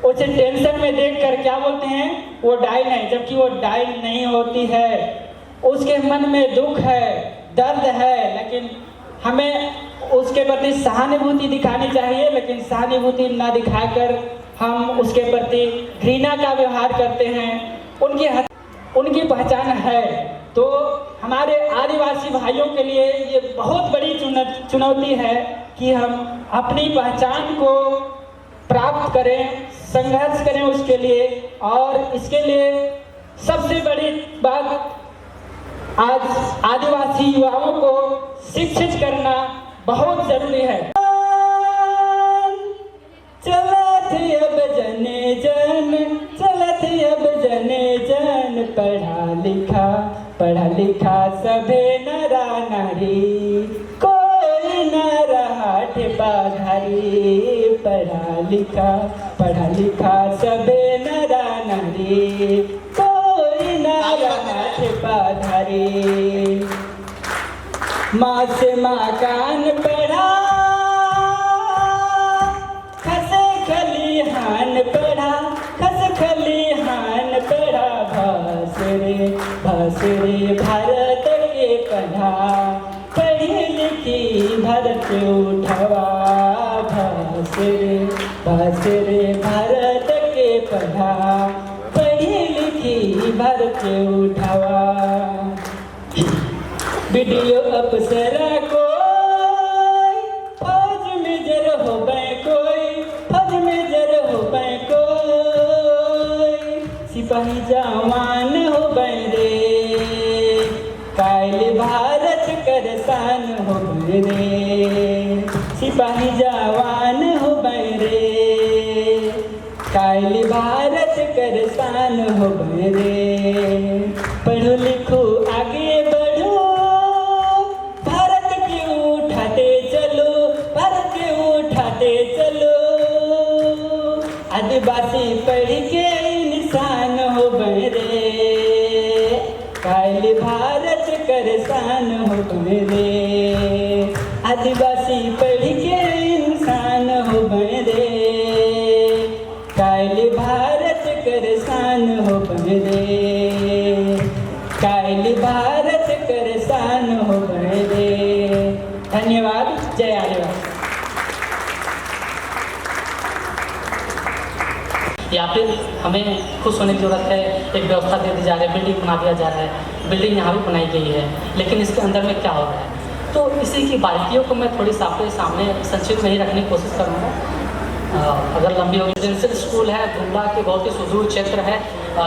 उसे टेंशन में देखकर क्या बोलते हैं, वो डाइन है, जबकि वो डाइन नहीं होती है। उसके मन में दुख है, दर्द है, लेकिन हमें उसके प्रति सहानुभूति दिखानी चाहिए, लेकिन सहानुभूति ना दिखाकर हम उसके प्रति घृणा का व्यवहार करते हैं। उनकी पहचान है। तो हमारे आदिवासी भाइयों के लिए ये बहुत बड़ी चुनौती है कि हम अपनी पहचान को प्राप्त करें, संघर्ष करें उसके लिए। और इसके लिए सबसे बड़ी बात, आज आदिवासी युवाओं को शिक्षित करना बहुत जरूरी है। चलत अब जने जन, चलत अब जने जन, पढ़ा लिखा सभे नरा नारी, कोई न रहा बाधारी। पढ़ा लिखा सभे नरा नारी, कोई न रहा बाधारी। माँ से मकान पढ़ा, खस खलिहान पढ़ा, खस खलिहान पढ़ा, भासरे भारत के पढ़ा, पढ़ी लिखी भारत उठवा। भासरे भारत के पढ़ा, पढ़ी लिखी भारत उठवा। वीडियो अप्सरा को फौज सिपाही जवान हो रे, कायल भारत कर शान हो रे, सिपाही जवान हो रे, कायल भारत कर शान हो रे। पढ़ो लिखो आगे बढ़ो, भारत के उठाते चलो, भारत के उठाते चलो, आदिवासी पढ़ के इंसान हो रे, कायल भारत कर शान हो रे, आदिवासी पढ़ के इंसान हो रे, कायल भारत कर शान हो रे, कायल भारत कर शान हो रे। धन्यवाद। जय आदिवासी। या फिर हमें खुश होने की जरूरत है, एक व्यवस्था दे दी जा रही है, बिल्डिंग बना दिया जा रहा है, बिल्डिंग यहाँ भी बनाई गई है, लेकिन इसके अंदर में क्या हो रहा है, तो इसी की बारीकियों को मैं थोड़ी आपके सामने संक्षिप्त में ही रखने की कोशिश करूँगा। अगर लंबी होगी, रेजिडेंशियल स्कूल है, गुमला के बहुत ही सुदूर क्षेत्र है,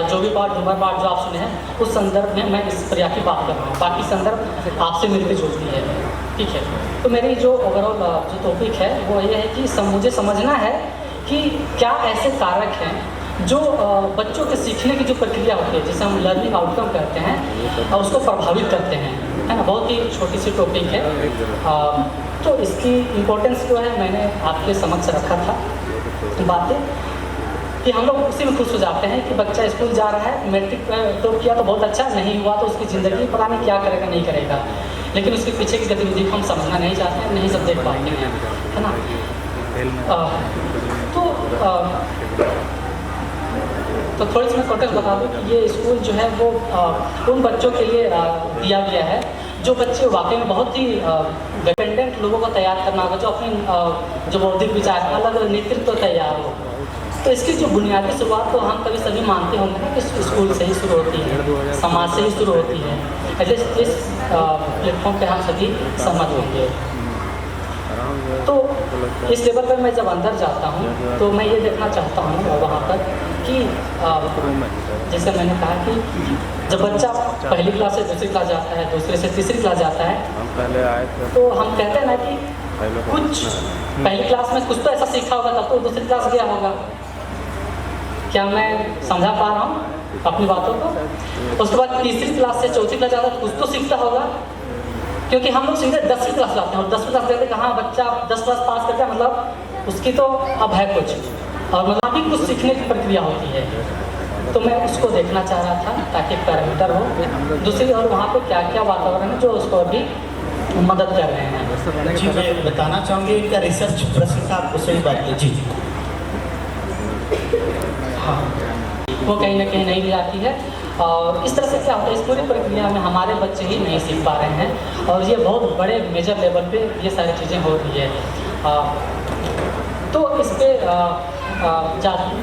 जो भी पार्ट डूमर पार्ट जो आप सुने हैं, उस संदर्भ में मैं इस प्रयास की बात कर रहा हूँ, बाकी संदर्भ आपसे मिलकर जुड़ती है। ठीक है, तो मेरी जो ओवरऑल जो टॉपिक है वो ये है कि मुझे समझना है कि क्या ऐसे कारक हैं जो बच्चों के सीखने की जो प्रक्रिया होती है, जिसे हम लर्निंग आउटकम कहते हैं, उसको प्रभावित करते हैं, है ना। बहुत ही छोटी सी टॉपिक है, तो इसकी इम्पोर्टेंस जो है मैंने आपके समक्ष रखा था बातें कि हम लोग उसी में खुश हो जाते हैं कि बच्चा स्कूल जा रहा है, मैट्रिक तो किया तो बहुत अच्छा, नहीं हुआ तो उसकी ज़िंदगी पता नहीं क्या करेगा नहीं करेगा, लेकिन उसके पीछे की गतिविधि को हम समझना नहीं चाहते हैं, नहीं सब देख पाते हैं, है ना। तो थोड़ी सी मैं कॉन्टेक्स्ट बता दूँ कि ये स्कूल जो है वो उन बच्चों के लिए दिया गया है जो बच्चे वाकई में बहुत ही डिपेंडेंट लोगों को तैयार करना होगा, जो अपनी जो बौद्धिक विचार अलग अलग नेतृत्व तैयार हो। तो इसकी जो बुनियादी शुरुआत तो हम कभी सभी मानते होंगे ना कि स्कूल से ही शुरू होती है, समाज से ही शुरू होती है, इस प्लेटफॉर्म पे हम सभी सहमत होंगे। तो इस लेवल पर मैं जब अंदर जाता हूँ तो मैं ये देखना चाहता हूँ वहाँ पर कि जैसे मैंने कहा कि जब बच्चा पहली क्लास से दूसरी क्लास जाता है, दूसरे से तीसरी क्लास जाता है, तो हम कहते हैं ना कि कुछ पहली क्लास में कुछ तो ऐसा सीखा होगा, तब तो दूसरी क्लास गया होगा। क्या मैं समझा पा रहा हूँ अपनी बातों को? उसके बाद तीसरी क्लास से चौथी क्लास जाता है, कुछ तो सीखता होगा, क्योंकि हम लोग सीधे 10वीं क्लास लाते हैं और 10वीं क्लास देखते हैं कि हाँ बच्चा 10 क्लास पास करता है, मतलब उसकी तो अब है कुछ, और मतलब भी कुछ सीखने की प्रक्रिया होती है। तो मैं उसको देखना चाह रहा था ताकि एक पैरामीटर हो। दूसरी और वहाँ पे क्या क्या वातावरण है जो उसको अभी मदद कर रहे हैं। जी मैं बताना चाहूँगी, इनका रिसर्च प्रश्न था, आपको सही बात है जी। हाँ, वो कहीं ना कहीं नहीं भी आती है, और इस तरह से क्या होता है, इस पूरी प्रक्रिया में हमारे बच्चे ही नहीं सीख पा रहे हैं, और ये बहुत बड़े मेजर लेवल पे ये सारी चीज़ें हो रही है। तो इस पर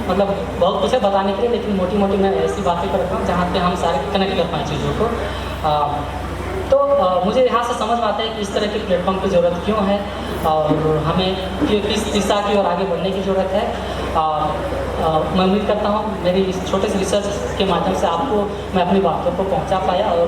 मतलब बहुत कुछ है बताने के लिए, लेकिन मोटी मोटी मैं ऐसी बातें कर रहा हूँ जहाँ पे हम सारे कनेक्ट कर पाएँ चीज़ों को। तो मुझे यहाँ से समझ में आता है कि इस तरह के प्लेटफॉर्म की ज़रूरत क्यों है, और हमें किस दिशा की ओर आगे बढ़ने की ज़रूरत है। मैं उम्मीद करता हूँ मेरी इस छोटे से रिसर्च के माध्यम से आपको मैं अपनी बातों को पहुँचा पाया, और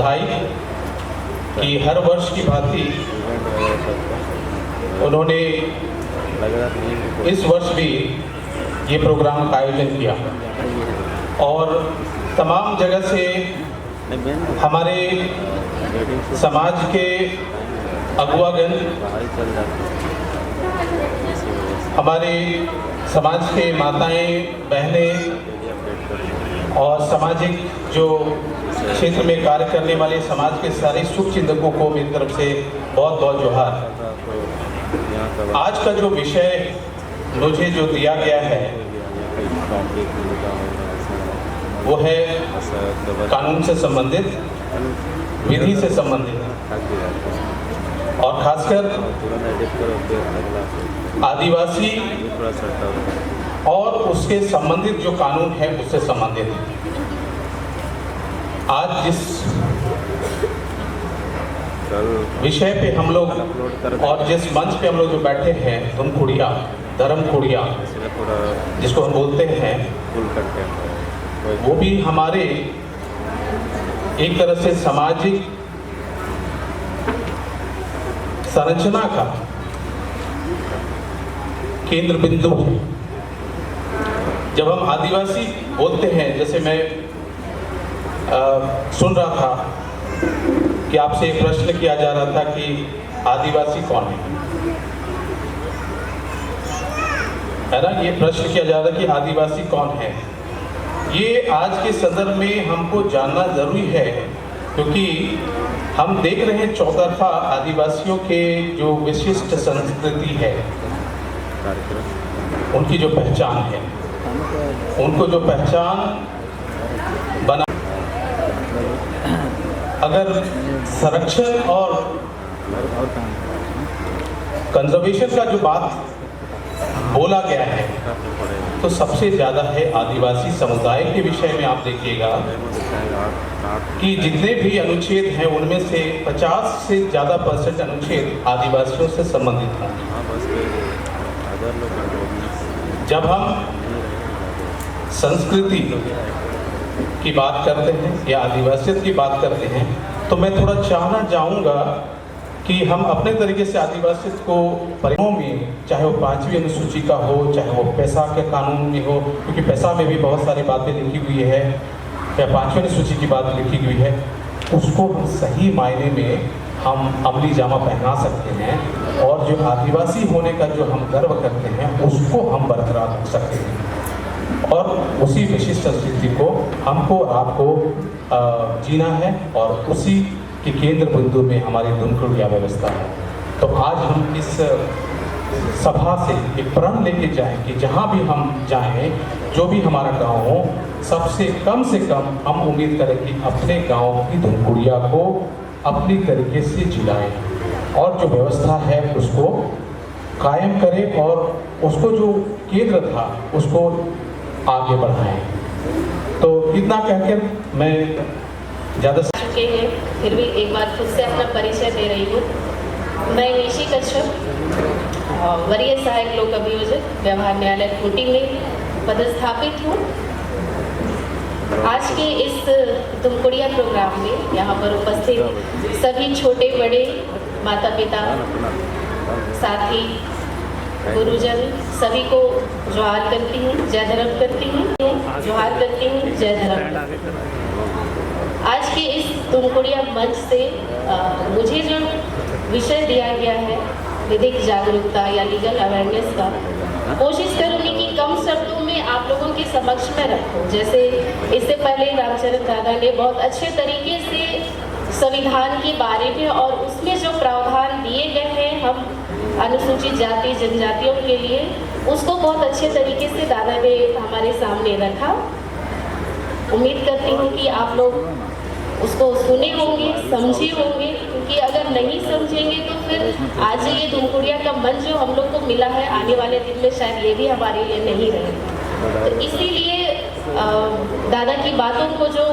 बधाई कि हर वर्ष की भांति उन्होंने इस वर्ष भी ये प्रोग्राम का आयोजन किया और तमाम जगह से हमारे समाज के अगुवागण, हमारे समाज के माताएं, बहनें और सामाजिक जो क्षेत्र में कार्य करने वाले समाज के सारे शुभचिंतकों को मेरी तरफ से बहुत बहुत जोहार। आज का जो विषय मुझे जो दिया गया है वो है कानून से संबंधित, विधि से संबंधित और खासकर आदिवासी और उसके संबंधित जो कानून है उससे संबंधित। आज जिस विषय पे हम लोग और जिस मंच पे हम लोग जो बैठे हैं, धुमकुड़िया, धर्मकुड़िया जिसको हम बोलते हैं, वो भी हमारे एक तरह से सामाजिक संरचना का केंद्र बिंदु है। जब हम आदिवासी बोलते हैं, जैसे मैं सुन रहा था कि आपसे एक प्रश्न किया जा रहा था कि आदिवासी कौन है ना? ये प्रश्न किया जा रहा है कि आदिवासी कौन है। ये आज के संदर्भ में हमको जानना जरूरी है, क्योंकि हम देख रहे हैं चौतरफा आदिवासियों के जो विशिष्ट संस्कृति है, उनकी जो पहचान है, उनको जो पहचान बना, अगर संरक्षण और कंजर्वेशन का जो बात बोला गया है तो सबसे ज़्यादा है आदिवासी समुदाय के विषय में। आप देखिएगा कि जितने भी अनुच्छेद हैं उनमें से 50 से ज़्यादा % अनुच्छेद आदिवासियों से संबंधित हैं। जब हम संस्कृति की बात करते हैं या आदिवासियत की बात करते हैं तो मैं थोड़ा चाहना चाहूँगा कि हम अपने तरीके से आदिवासियत को परिणामों में, चाहे वो 5वीं अनुसूची का हो, चाहे वो पैसा के कानून में हो, क्योंकि पैसा में भी बहुत सारी बातें लिखी हुई है, या 5वीं अनुसूची की बात लिखी हुई है, उसको हम सही मायने में हम अमली जामा पहना सकते हैं और जो आदिवासी होने का जो हम गर्व करते हैं उसको हम बरकरार रख सकते हैं। और उसी विशिष्ट संस्कृति को हमको और आपको जीना है और उसी कि केंद्र बिंदु में हमारी धुमकुड़िया व्यवस्था है। तो आज हम इस सभा से एक प्रण लेके जाएं कि जहाँ भी हम जाएं, जो भी हमारा गांव हो, सबसे कम से कम हम उम्मीद करें कि अपने गांव की धुमकुड़िया को अपनी तरीके से जिलाएं और जो व्यवस्था है उसको कायम करें और उसको जो केंद्र था उसको आगे बढ़ाएं। तो इतना कहकर मैं ज़्यादा चुके हैं, फिर भी एक बार खुद से अपना परिचय दे रही हूँ। मैं निशी कश्यप, वरीय सहायक लोक अभियोजक, व्यवहार न्यायालय खूंटी में पदस्थापित हूँ। आज के इस धुमकुड़िया प्रोग्राम में यहाँ पर उपस्थित सभी छोटे बड़े माता पिता, साथी, गुरुजन सभी को जोहार करती हूँ, जय धर्म करती हूँ, जोहार करती हूँ, जय धर्म। आज के इस धुमकुड़िया मंच से मुझे जो विषय दिया गया है विधिक जागरूकता या लीगल अवेयरनेस का, कोशिश करूँगी कि कम शब्दों में आप लोगों के समक्ष में रखूँ। जैसे इससे पहले रामचरण दादा ने बहुत अच्छे तरीके से संविधान के बारे में और उसमें जो प्रावधान दिए गए हैं हम अनुसूचित जाति जनजातियों के लिए, उसको बहुत अच्छे तरीके से दादा ने हमारे सामने रखा। उम्मीद करती हूँ कि आप लोग उसको सुने होंगे, समझे होंगे, क्योंकि अगर नहीं समझेंगे तो फिर आज ये धुमकुड़िया का मंच जो हम लोग को मिला है, आने वाले दिन में शायद ये भी हमारे लिए नहीं रहेगा। तो इसीलिए दादा की बातों को जो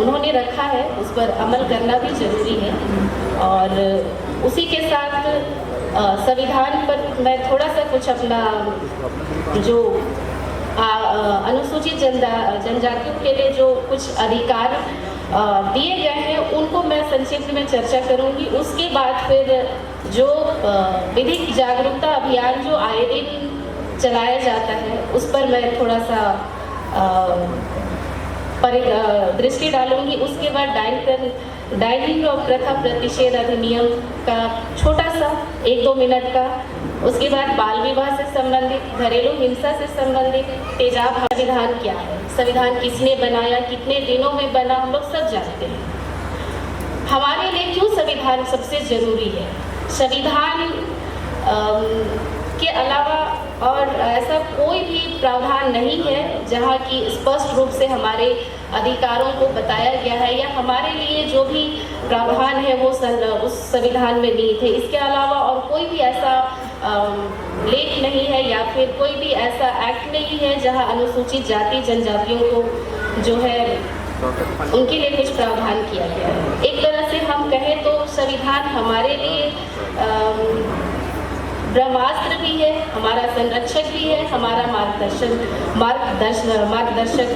उन्होंने रखा है उस पर अमल करना भी जरूरी है। और उसी के साथ संविधान पर मैं थोड़ा सा कुछ अपना जो अनुसूचित जनजातियों के लिए जो कुछ अधिकार दिए गए हैं उनको मैं संक्षिप्त में चर्चा करूंगी। उसके बाद फिर जो विधिक जागरूकता अभियान जो आए दिन चलाया जाता है उस पर मैं थोड़ा सा दृष्टि डालूंगी। उसके बाद डाइनिंग और प्रथा प्रतिषेध अधिनियम का छोटा सा 1-2 मिनट का, उसके बाद बाल विवाह से संबंधित, घरेलू हिंसा से संबंधित, तेजाब संविधान क्या है, संविधान किसने बनाया, कितने दिनों में बना, हम लोग सब जानते हैं। हमारे लिए क्यों संविधान सबसे जरूरी है? संविधान के अलावा और ऐसा कोई भी प्रावधान नहीं है जहाँ की स्पष्ट रूप से हमारे अधिकारों को बताया गया है या हमारे लिए जो भी प्रावधान है वो उस संविधान में निहित है। इसके अलावा और कोई भी ऐसा लेख नहीं है या फिर कोई भी ऐसा एक्ट नहीं है जहाँ अनुसूचित जाति जनजातियों को जो है उनके लिए कुछ प्रावधान किया गया है। एक तरह से हम कहें तो संविधान हमारे लिए ब्रह्मास्त्र भी है, हमारा संरक्षक भी है, हमारा मार्गदर्शक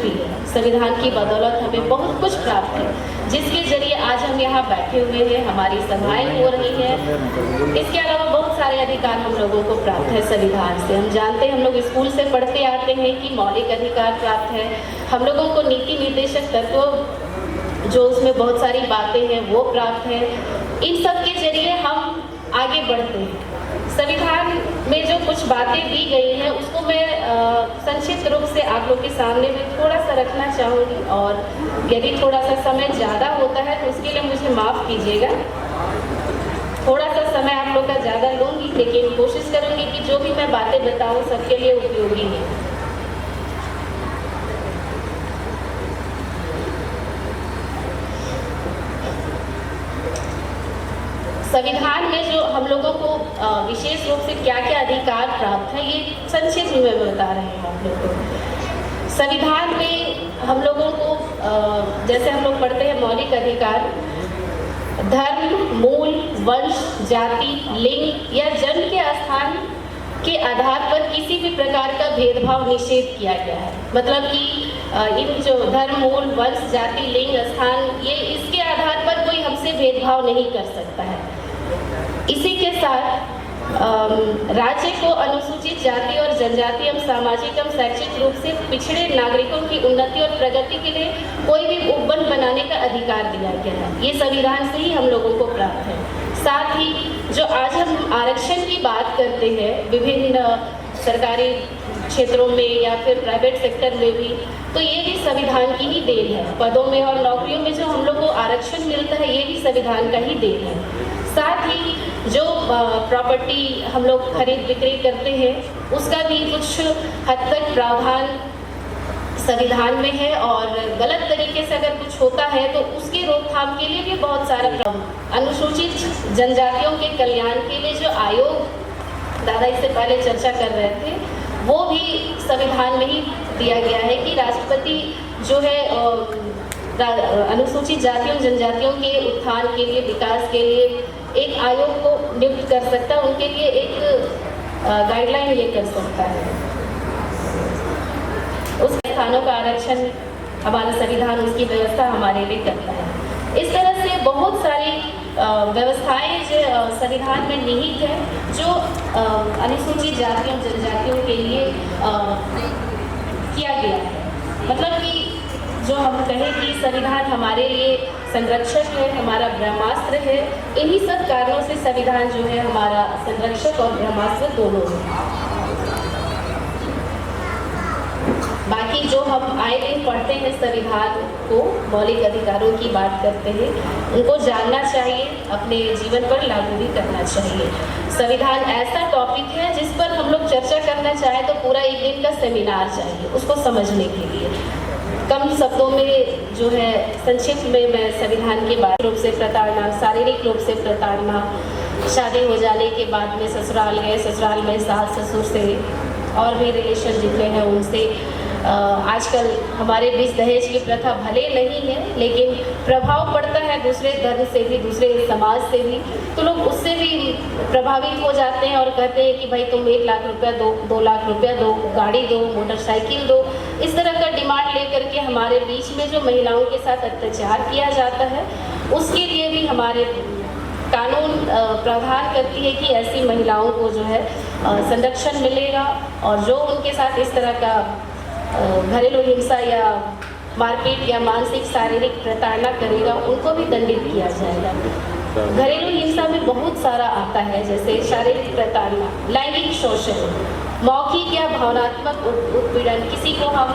भी है। संविधान की बदौलत हमें बहुत कुछ प्राप्त है, जिसके जरिए आज हम यहाँ बैठे हुए हैं, हमारी सभाएं हो रही हैं। इसके अलावा बहुत सारे अधिकार हम लोगों को प्राप्त है संविधान से। हम जानते हैं, हम लोग स्कूल से पढ़ते आते हैं कि मौलिक अधिकार प्राप्त है। हम लोगों को नीति निर्देशक तत्व जो उसमें बहुत सारी बातें हैं वो प्राप्त है। इन सब के जरिए हम आगे बढ़ते हैं। संविधान में जो कुछ बातें दी गई हैं उसको मैं संक्षिप्त रूप से आप लोग के सामने में थोड़ा सा रखना चाहूँगी, और यदि थोड़ा सा समय ज़्यादा होता है तो उसके लिए मुझे माफ़ कीजिएगा। थोड़ा सा समय आप लोग का ज़्यादा लूँगी, लेकिन कोशिश करूँगी कि जो भी मैं बातें बताऊँ सबके लिए उपयोगी है। संविधान में जो हम लोगों को विशेष रूप से क्या क्या अधिकार प्राप्त है ये संक्षिप्त में बता रहे हैं आप लोगों को। संविधान में हम लोगों को जैसे हम लोग पढ़ते हैं मौलिक अधिकार, धर्म, मूल, वंश, जाति, लिंग या जन्म के स्थान के आधार पर किसी भी प्रकार का भेदभाव निषेध किया गया है। मतलब कि इन जो धर्म, मूल, वंश, जाति, लिंग, स्थान, ये इसके आधार पर कोई हमसे भेदभाव नहीं कर सकता है। इसी के साथ राज्य को अनुसूचित जाति और जनजाति एवं सामाजिक एवं शैक्षिक रूप से पिछड़े नागरिकों की उन्नति और प्रगति के लिए कोई भी उपबंध बनाने का अधिकार दिया गया है। ये संविधान से ही हम लोगों को प्राप्त है। साथ ही जो आज हम आरक्षण की बात करते हैं विभिन्न सरकारी क्षेत्रों में या फिर प्राइवेट सेक्टर में भी, तो ये भी संविधान की ही देन है। पदों में और नौकरियों में जो हम लोग को आरक्षण मिलता है ये भी संविधान का ही देन है। साथ ही जो प्रॉपर्टी हम लोग खरीद बिक्री करते हैं उसका भी कुछ हद तक प्रावधान संविधान में है, और गलत तरीके से अगर कुछ होता है तो उसके रोकथाम के लिए भी बहुत सारा प्रावधान। अनुसूचित जनजातियों के कल्याण के लिए जो आयोग दादा इससे पहले चर्चा कर रहे थे वो भी संविधान में ही दिया गया है कि राष्ट्रपति जो है अनुसूचित जातियों जनजातियों के उत्थान के लिए, विकास के लिए एक आयोग को नियुक्त कर सकता है, उनके लिए एक गाइडलाइन ये कर सकता है। उस स्थानों का आरक्षण हमारा संविधान उसकी व्यवस्था हमारे लिए करता है। इस तरह से बहुत सारी व्यवस्थाएं जो संविधान में निहित है जो अनुसूचित जातियों जनजातियों के लिए किया गया है। मतलब कि जो हम कहें कि संविधान हमारे लिए संरक्षक है, हमारा ब्रह्मास्त्र है। इन्हीं सब कारणों से संविधान जो है हमारा संरक्षक और ब्रह्मास्त्र दोनों है। बाकी जो हम आए दिन पढ़ते हैं संविधान को, मौलिक अधिकारों की बात करते हैं, उनको जानना चाहिए, अपने जीवन पर लागू भी करना चाहिए। संविधान ऐसा टॉपिक है जिस पर हम लोग चर्चा करना चाहें तो पूरा एक दिन का सेमिनार चाहिए उसको समझने के लिए। कम शब्दों में जो है संक्षिप्त में मैं संविधान के बारे रूप से प्रताड़ना, शारीरिक रूप से प्रताड़ना, शादी हो जाने के बाद में ससुराल गए, ससुराल में सास ससुर से और भी रिलेशन जितने हैं उनसे आजकल हमारे बीच दहेज की प्रथा भले नहीं है, लेकिन प्रभाव पड़ता है दूसरे धर्म से भी, दूसरे समाज से भी, तो लोग उससे भी प्रभावित हो जाते हैं और कहते हैं कि भाई तुम 1 लाख रुपया दो, 2 लाख रुपया दो, गाड़ी दो, मोटरसाइकिल दो। इस तरह का डिमांड लेकर के हमारे बीच में जो महिलाओं के साथ अत्याचार किया जाता है, उसके लिए भी हमारे कानून प्रावधान करती है कि ऐसी महिलाओं को जो है संरक्षण मिलेगा, और जो उनके साथ इस तरह का घरेलू हिंसा या मारपीट या मानसिक शारीरिक प्रताड़ना करेगा, उनको भी दंडित किया जाएगा। घरेलू हिंसा में बहुत सारा आता है, जैसे शारीरिक प्रताड़ना, लैंगिक शोषण, मौखिक या भावनात्मक उत्पीड़न, किसी को हम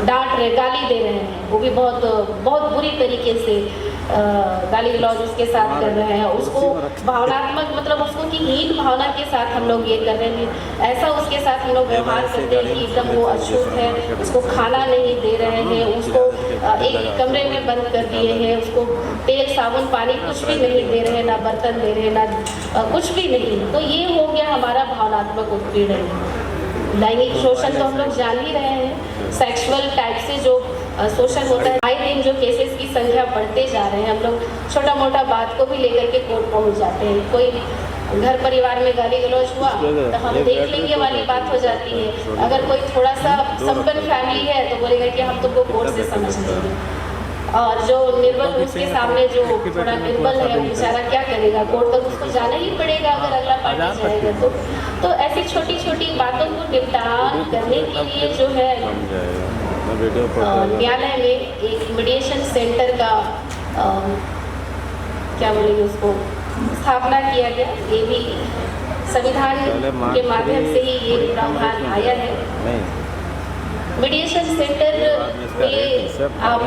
डांट रहे, गाली दे रहे हैं, वो भी बहुत बुरी तरीके से गाली गलौज उसके साथ कर रहे हैं, उसको भावनात्मक मतलब उसको कि हीन भावना के साथ हम लोग ये कर रहे हैं, ऐसा उसके साथ हम लोग व्यवहार करते हैं कि एकदम वो अशुद्ध है, उसको खाना नहीं दे रहे हैं, उसको एक कमरे में बंद कर दिए हैं, उसको तेल साबुन पानी कुछ भी नहीं दे रहे हैं, ना बर्तन दे रहे हैं, ना कुछ भी नहीं। तो ये हो गया हमारा भावनात्मक उत्पीड़न। लैंगिक शोषण तो हम लोग जान ही रहे हैं, सेक्सुअल टाइप से जो शोषण होता है, आए दिन जो केसेस की संख्या बढ़ते जा रहे हैं, हम लोग छोटा मोटा बात को भी लेकर के कोर्ट पहुंच जाते हैं। कोई घर परिवार में गाली गलौज हुआ तो हम देख लेंगे वाली बात हो जाती है। अगर कोई थोड़ा सा संपन्न फैमिली है तो बोलेगा कि हम तुमको कोर्ट से समझ लेंगे, और जो निर्बल उसके सामने जो थोड़ा निर्बल है बेचारा क्या करेगा, कोर्ट तक उसको जाना ही पड़ेगा अगर अगला पार्टी जाएगा तो ऐसी छोटी छोटी बातों को निपटान करने के लिए जो है न्यायालय में एक मीडिएशन सेंटर का क्या बोलेंगे उसको स्थापना किया गया। ये भी संविधान के माध्यम से ही ये प्रावधान आया है। मीडिएशन सेंटर में आप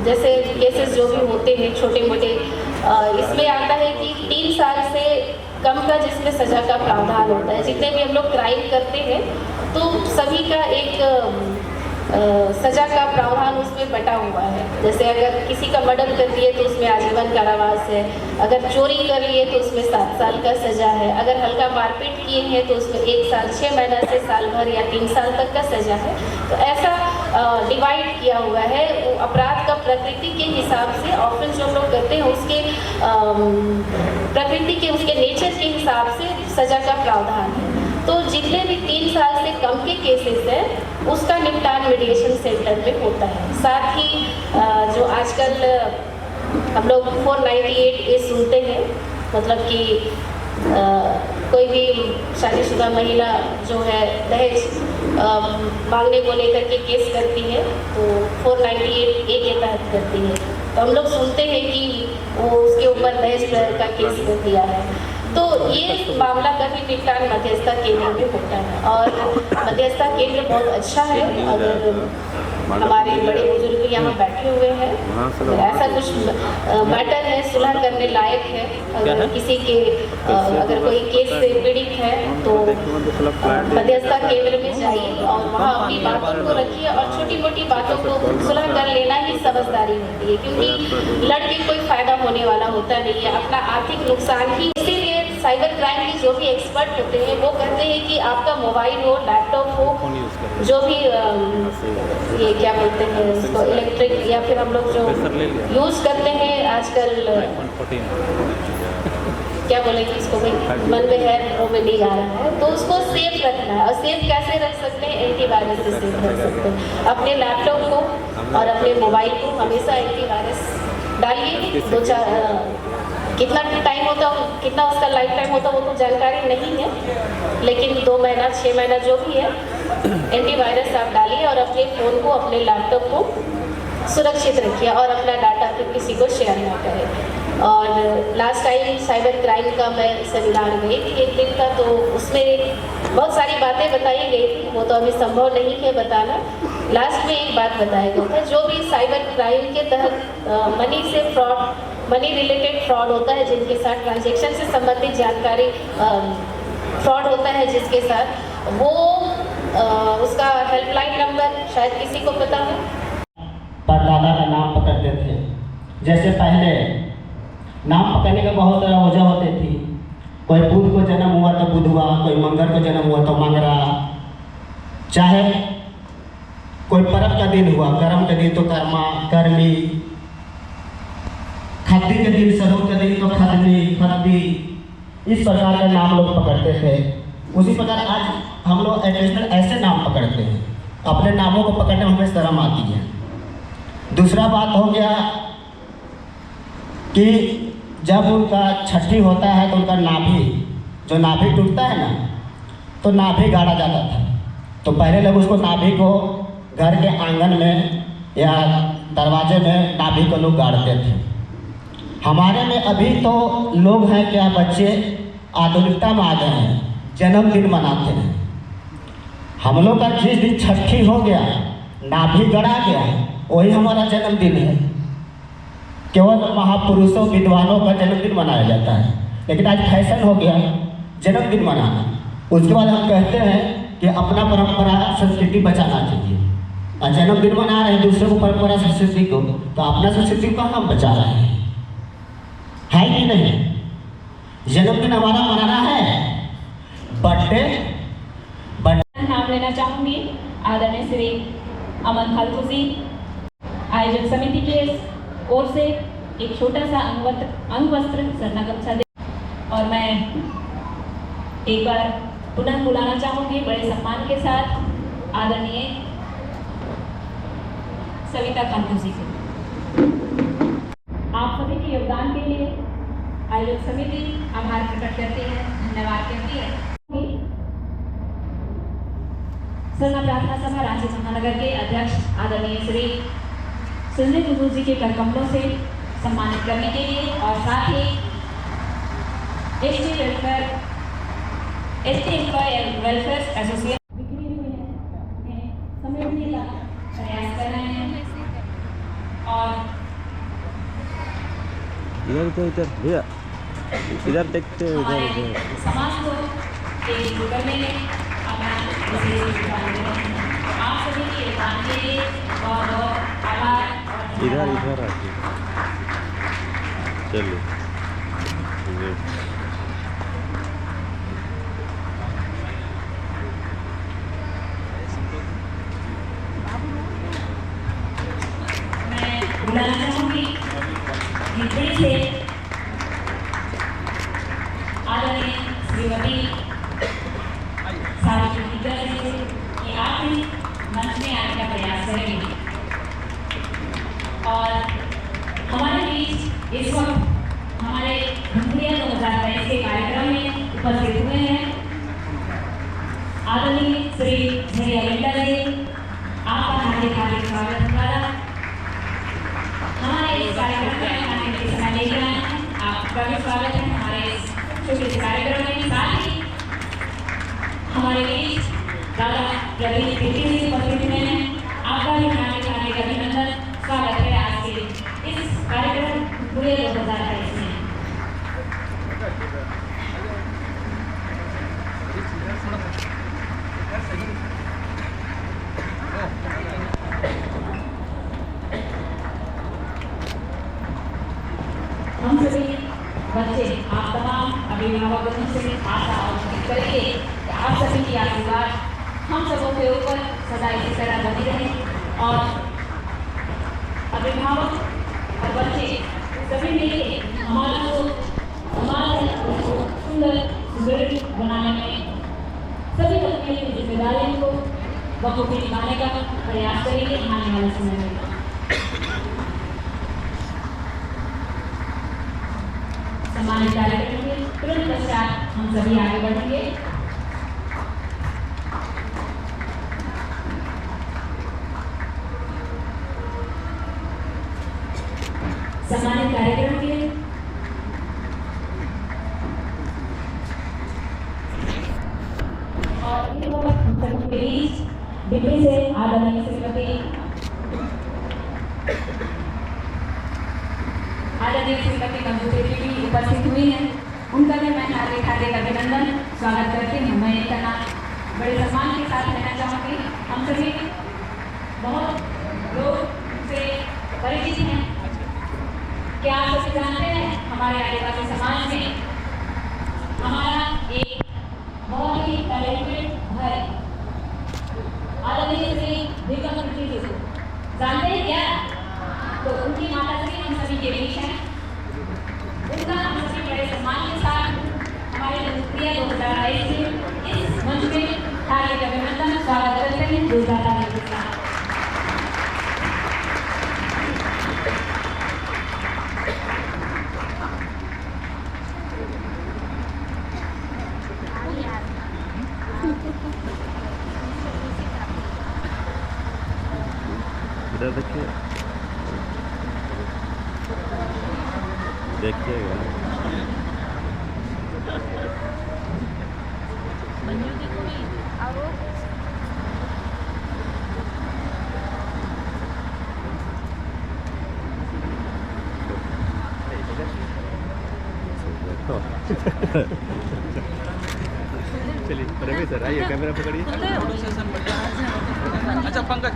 जैसे केसेस जो भी होते हैं छोटे मोटे, इसमें आता है कि 3 साल से कम का जिसमें सजा का प्रावधान होता है। जितने भी हम लोग क्राइम करते हैं तो सभी का एक सजा का प्रावधान उसमें बटा हुआ है। जैसे अगर किसी का मर्डर कर दिए तो उसमें आजीवन कारावास है, अगर चोरी कर लिए तो उसमें 7 साल का सजा है, अगर हल्का मारपीट किए हैं तो उसमें 1 साल 6 महीना से साल भर या 3 साल तक का सजा है। तो ऐसा डिवाइड किया हुआ है। अपराध का प्रकृति के हिसाब से ऑफेंस जो लोग करते हैं उसके प्रकृति के उसके नेचर के हिसाब से सजा का प्रावधान है। तो जितने भी 3 साल से कम के केसेस हैं उसका निपटान मीडिएशन सेंटर में होता है। साथ ही जो आजकल हम लोग 498A सुनते हैं, मतलब कि कोई भी शादीशुदा महिला जो है दहेज मांगने को लेकर के केस करती है तो 498A के तहत करती है। तो हम लोग सुनते हैं कि वो उसके ऊपर दहेज का केस कर दिया है। तो ये मामला का भी निपटान मध्यस्थता केंद्र में होता है और मध्यस्थता केंद्र बहुत अच्छा है। अगर हमारे बड़े बुजुर्ग यहाँ बैठे हुए हैं, अगर ऐसा कुछ मैटर है सुलह करने लायक है, अगर किसी के अगर कोई केस से पीड़ित है तो मध्यस्थता केंद्र में जाइए और वहाँ अपनी बातों को रखिए और छोटी मोटी बातों को सुलह कर लेना ही समझदारी होती है, क्योंकि लड़के कोई फायदा होने वाला होता नहीं है, अपना आर्थिक नुकसान ही। इसीलिए साइबर क्राइम के जो भी एक्सपर्ट होते हैं वो कहते हैं कि आपका मोबाइल हो, लैपटॉप हो, जो भी ये क्या बोलते हैं उसको इलेक्ट्रिक या फिर हम लोग जो यूज़ करते हैं आजकल क्या बोलेंगे इसको भाई मन में है वो में नहीं आ रहा है, तो उसको सेफ रखना है। और सेफ कैसे रख सकते हैं? एंटीवायरस से सेफ रख सकते हैं। अपने लैपटॉप को और अपने मोबाइल को हमेशा एंटीवायरस डालिए। 2-4 कितना टाइम होता है, कितना उसका लाइफ टाइम होता है वो तो जानकारी नहीं है, लेकिन 2 महीना 6 महीना जो भी है एंटीवायरस आप डालिए और अपने फ़ोन को अपने लैपटॉप को सुरक्षित रखिए और अपना डाटा फिर किसी को शेयर ना करें। और लास्ट टाइम साइबर क्राइम का मैं सेमिनार गई थी 1 दिन का, तो उसमें बहुत सारी बातें बताई गई थी, वो तो अभी संभव नहीं है बताना। लास्ट में एक बात बताया गया था, जो भी साइबर क्राइम के तहत मनी से फ्रॉड, मनी रिलेटेड फ्रॉड होता है, जिनके साथ ट्रांजैक्शन से संबंधित जानकारी फ्रॉड होता है जिसके साथ, वो उसका हेल्पलाइन नंबर शायद किसी को पता हो, परदादा का नाम पकड़ते थे। जैसे पहले नाम पकड़ने का बहुत वजह होती थी, कोई बुध को जन्म हुआ तो बुधवा, कोई मंगल को जन्म हुआ तो मंगरा, चाहे कोई पर्व का दिन हुआ, कर्म का दिन तो कर्मा, कर्मी, खद्दी के दिन, सरों के दिन तो खदनी, खद्दी, इस प्रकार के नाम लोग पकड़ते थे। उसी प्रकार आज हम लोग एडिशनल ऐसे नाम पकड़ते हैं, अपने नामों को पकड़ने में हमें शर्म आती है। दूसरा बात हो गया कि जब उनका छठी होता है तो उनका नाभि, जो नाभि टूटता है ना, तो नाभि गाड़ा जाता था। तो पहले लोग उसको नाभि को घर के आंगन में या दरवाजे में नाभि को लोग गाड़ते थे। हमारे में अभी तो लोग हैं क्या, बच्चे आधुनिकता में आ गए हैं, जन्मदिन मनाते हैं। हम लोग का जिस दिन छठी हो गया, नाभि गड़ा गया, वही हमारा जन्मदिन है। केवल महापुरुषों विद्वानों का जन्मदिन मनाया जाता है, लेकिन आज फैशन हो गया जन्मदिन मनाना। उसके बाद हम कहते हैं कि अपना परंपरा संस्कृति बचाना चाहिए, और जन्मदिन मना रहे हैं दूसरे को परंपरा संस्कृति को, तो अपना संस्कृति को हम बचा रहे हैं, है कि नहीं? जन्मदिन हमारा मनाना है, बर्थडे। नाम लेना चाहूंगी आदरणीय श्री अमन खालतू जी, आयोजक समिति के ओर से एक छोटा सा अंगवस्त्र सरना गमछा दे, और मैं एक बार पुनः बुलाना चाहूंगी बड़े सम्मान के साथ आदरणीय सविता खालतू जी को। आप सभी के योगदान के लिए आयोजक समिति आभार प्रकट करती है, धन्यवाद कहती है। सरना प्रार्थना सभा रांची महानगर के अध्यक्ष आदरणीय श्री संजय कुजूर जी के करकमलों से सम्मानित करने के लिए, और साथ ही एसटी एम्प्लॉय वेलफेयर एसोसिएशन बिखरी हुई है, समेटने का प्रयास कर रहे हैं। और इधर भैया, इधर देखते हैं, इधर समाज को एक करने में अपना विशेष योगदान दे रहे हैं। आप सभी के योगदान के लिए बहुत बहुत आभार। इधर आइए, चलिए। मैं बुलाना चाहूँगी फिर से आदरणीय श्रीमती सावित्री टीचर जी कि आप भी मंच में आने का प्रयास करेंगे। और हमारे बीच इस वक्त हमारे भूमिया 2023 के कार्यक्रम में उपस्थित हुए हैं आदरणीय श्री झरिया बेटा जी, आपका हार्दिक हार्दिक स्वागत है। हमारे इस कार्यक्रम में आने के समय लेकर आए हैं, आपका भी स्वागत है हमारे इस छोटे से कार्यक्रम में। साथ ही हमारे बीच दादा प्रवीण बेटी जी उपस्थित हुए हैं, आपका भी हार्दिक हार्दिक अभिनंदन, स्वागत है आज के इस कार्यक्रम पूरे 2023 में। हम सभी बच्चे, आप तमाम अभिभावकों से आशा और उम्मीद करेंगे कि आप सभी की आशीर्वाद हम सबों के ऊपर सदा इसी तरह बनी रहे, और अभिभावक और बच्चे सभी मिलके हमारा समाज को सुंदर सुदृढ़ बनाने में सभी अपनी जिम्मेदारियों को बखूबी निभाने का प्रयास करेंगे आने वाले समय में। सम्मानित कार्यक्रम के तुरंत पश्चात हम सभी आगे बढ़ेंगे। सम्मानित कार्यक्रम के और के बीच दिल्ली से आदरणीय श्रीमती मंजू देवी भी उपस्थित हुई हैं, उनका भी मैं हार्दिक हार्दिक अभिनंदन स्वागत करती हूँ। मैं इनका नाम बड़े सम्मान के साथ लेना चाहूँगी। हम सभी बहुत लोग से परिचित हैं। क्या आप सभी जानते हैं हमारे आदिवासी समाज में हमारा एक बहुत ही टैलेंटेड है आदरणीय श्री जानते हैं क्या? तो उनकी माता श्री हम सभी के बीच हैं। उनका हम सभी बड़े सम्मान के साथ हमारे लोकप्रिय 2022 के इस मंच में हार्दिक अभिनंदन स्वागत करते हैं। जोरदार तालियों के साथ। इधर देखिए, देखिएगा। चलिए रवि सर आइए, कैमरा पकड़िए। अच्छा पंकज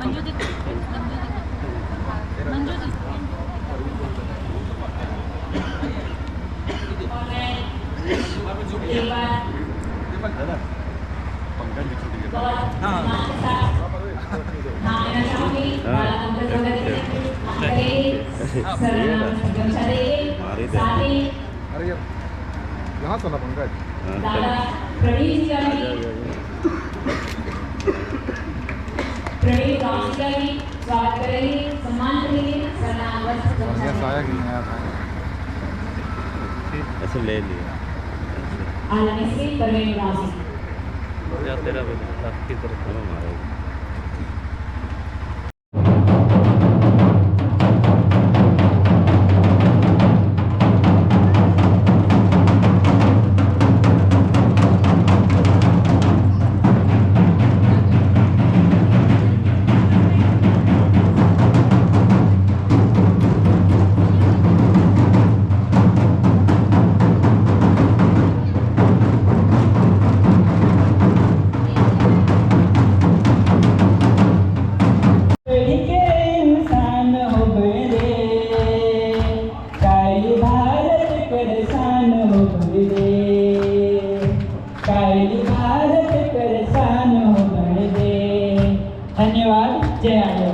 यहाँ सुना पंकज प्रणीत स्वागत करेंगे, सम्मान करेंगे। ऐसे ले लिया तेरा की तरफ मारेगा। धन्यवाद। जय आनंद।